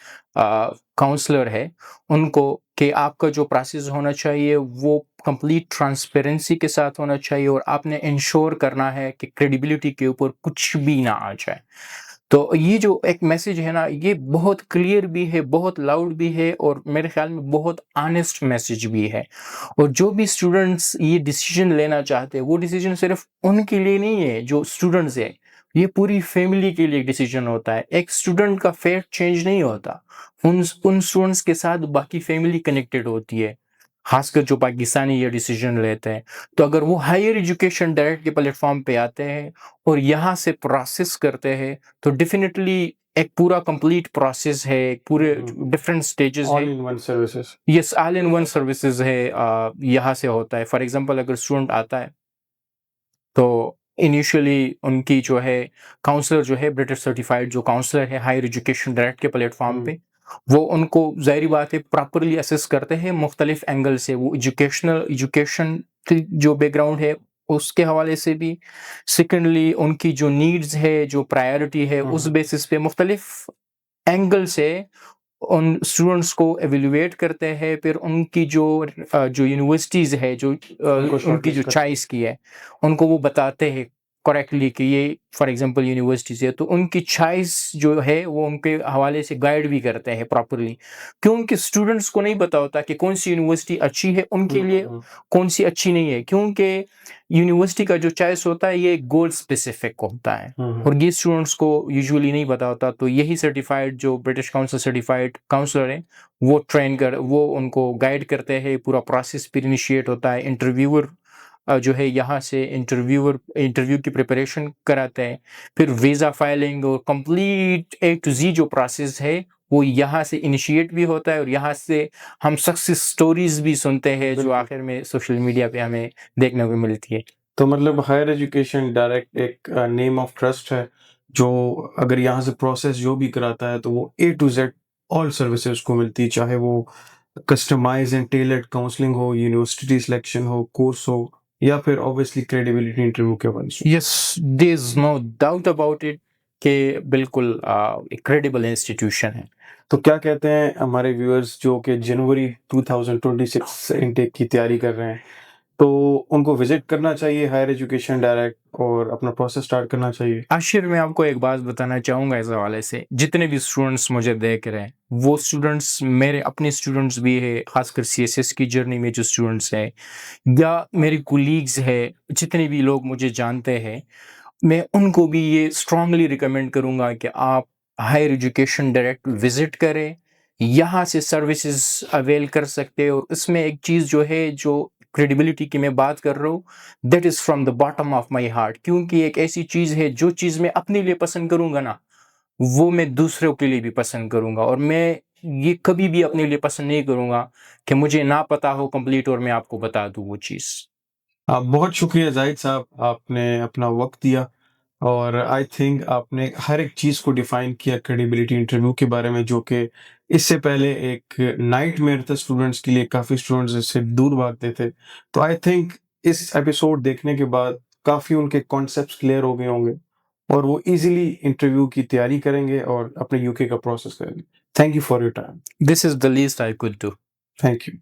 काउंसलर है उनको, कि आपका जो प्रोसेस होना चाहिए वो कंप्लीट ट्रांसपेरेंसी के साथ होना चाहिए और आपने इंश्योर करना है कि क्रेडिबिलिटी के ऊपर कुछ भी ना आ जाए। तो ये जो एक मैसेज है ना, ये बहुत क्लियर भी है, बहुत लाउड भी है और मेरे ख्याल में बहुत ऑनेस्ट मैसेज भी है। और जो भी स्टूडेंट्स ये डिसीजन लेना चाहते हैं वो डिसीजन सिर्फ उनके लिए नहीं है जो स्टूडेंट्स है, ये पूरी फैमिली के लिए डिसीजन होता है। एक स्टूडेंट का फेट चेंज नहीं होता, उन स्टूडेंट्स के साथ बाकी फैमिली कनेक्टेड होती है, खासकर जो पाकिस्तानी ये डिसीजन लेते हैं। तो अगर वो हायर एजुकेशन डायरेक्ट के प्लेटफॉर्म पे आते हैं और यहाँ से प्रोसेस करते हैं तो डेफिनेटली एक पूरा कंप्लीट प्रोसेस है, पूरे डिफरेंट स्टेजेस ऑल है। In one services. Yes, all in one services है, यहाँ से होता है। फॉर एग्जांपल अगर स्टूडेंट आता है तो इनिशियली उनकी जो है काउंसलर जो है ब्रिटिश सर्टिफाइड जो काउंसलर है हायर एजुकेशन डायरेक्ट के प्लेटफॉर्म पे, वो उनको ज़ाहिर बात है प्रॉपरली असेस करते हैं मुख्तलिफ एंगल से, वो एजुकेशन की जो बैकग्राउंड है उसके हवाले से भी, सेकेंडली उनकी जो नीड्स है, जो प्रायोरिटी है, उस बेसिस पे मुख्तलिफ एंगल से उन स्टूडेंट्स को एवेल्युएट करते हैं। फिर उनकी जो यूनिवर्सिटीज़ है, उनकी जो चॉइस की है, उनको वो बताते हैं करेक्टली कि ये फॉर एग्जांपल यूनिवर्सिटीज़ है, तो उनकी चॉइस जो है वो उनके हवाले से गाइड भी करते हैं प्रॉपरली। क्योंकि स्टूडेंट्स को नहीं पता होता कि कौन सी यूनिवर्सिटी अच्छी है उनके लिए, कौन सी अच्छी नहीं है, क्योंकि यूनिवर्सिटी का जो चॉइस होता है ये गोल स्पेसिफिक होता है और ये स्टूडेंट्स को यूजुअली नहीं पता होता। तो यही सर्टिफाइड जो ब्रिटिश काउंसिल सर्टिफाइड काउंसलर हैं वो उनको गाइड करते हैं। पूरा प्रोसेस फिर इनिशिएट होता है, इंटरव्यूअर जो है यहाँ से इंटरव्यू की प्रिपरेशन कराते हैं, फिर वीज़ा फाइलिंग और कंप्लीट ए टू जी जो प्रोसेस है वो यहाँ से इनिशिएट भी होता है और यहाँ से हम सक्सेस स्टोरीज भी सुनते हैं जो आखिर में सोशल मीडिया पे हमें देखने को मिलती है। तो मतलब हायर एजुकेशन डायरेक्ट एक नेम ऑफ ट्रस्ट है, जो अगर यहाँ से प्रोसेस जो भी कराता है तो वो A to Z all services को मिलती है, चाहे वो कस्टमाइज एंड टेलर्ड काउंसलिंग हो, यूनिवर्सिटी सिलेक्शन हो, कोर्स हो, या फिर ऑब्वियसली क्रेडिबिलिटी इंटरव्यू के ones. Yes, there is no doubt about it कि बिल्कुल एक क्रेडिबल इंस्टीट्यूशन है। तो क्या कहते हैं हमारे व्यूअर्स जो कि जनवरी 2026 इनटेक की तैयारी कर रहे हैं, तो उनको विजिट करना चाहिए हायर एजुकेशन डायरेक्ट और अपना प्रोसेस स्टार्ट करना चाहिए? आखिर में आपको एक बात बताना चाहूँगा इस हवाले से, जितने भी स्टूडेंट्स मुझे देख रहे हैं वो स्टूडेंट्स मेरे अपने स्टूडेंट्स भी है, खासकर सीएसएस की जर्नी में जो स्टूडेंट्स हैं या मेरे कोलीग्स है, जितने भी लोग मुझे जानते हैं, मैं उनको भी ये स्ट्रांगली रिकमेंड करूँगा कि आप हायर एजुकेशन डायरेक्ट विजिट करें, यहाँ से सर्विसेज अवेल कर सकते हैं। और इसमें एक चीज़ जो है, जो क्रेडिबिलिटी की मैं बात कर रहा हूँ, that is from the bottom of my heart, क्योंकि एक ऐसी चीज़ है जो चीज़ मैं अपने लिए पसंद करूँगा ना, वो मैं दूसरों के लिए भी पसंद करूँगा। और मैं ये कभी भी अपने लिए पसंद नहीं करूँगा कि मुझे ना पता हो कंप्लीट और मैं आपको बता दूँ वो चीज़। बहुत शुक्रिया जाहिद साहब, आपने अपना वक्त दिया और आई थिंक आपने हर एक चीज़ को डिफाइन किया क्रेडिबिलिटी इंटरव्यू के बारे में, जो कि इससे पहले एक नाइटमेयर था स्टूडेंट्स के लिए, काफ़ी स्टूडेंट्स इससे दूर भागते थे। तो आई थिंक इस एपिसोड देखने के बाद काफ़ी उनके कॉन्सेप्ट्स क्लियर हो गए होंगे और वो इजीली इंटरव्यू की तैयारी करेंगे और अपने यूके का प्रोसेस करेंगे। Thank you for your time. This is the least I could do. Thank you.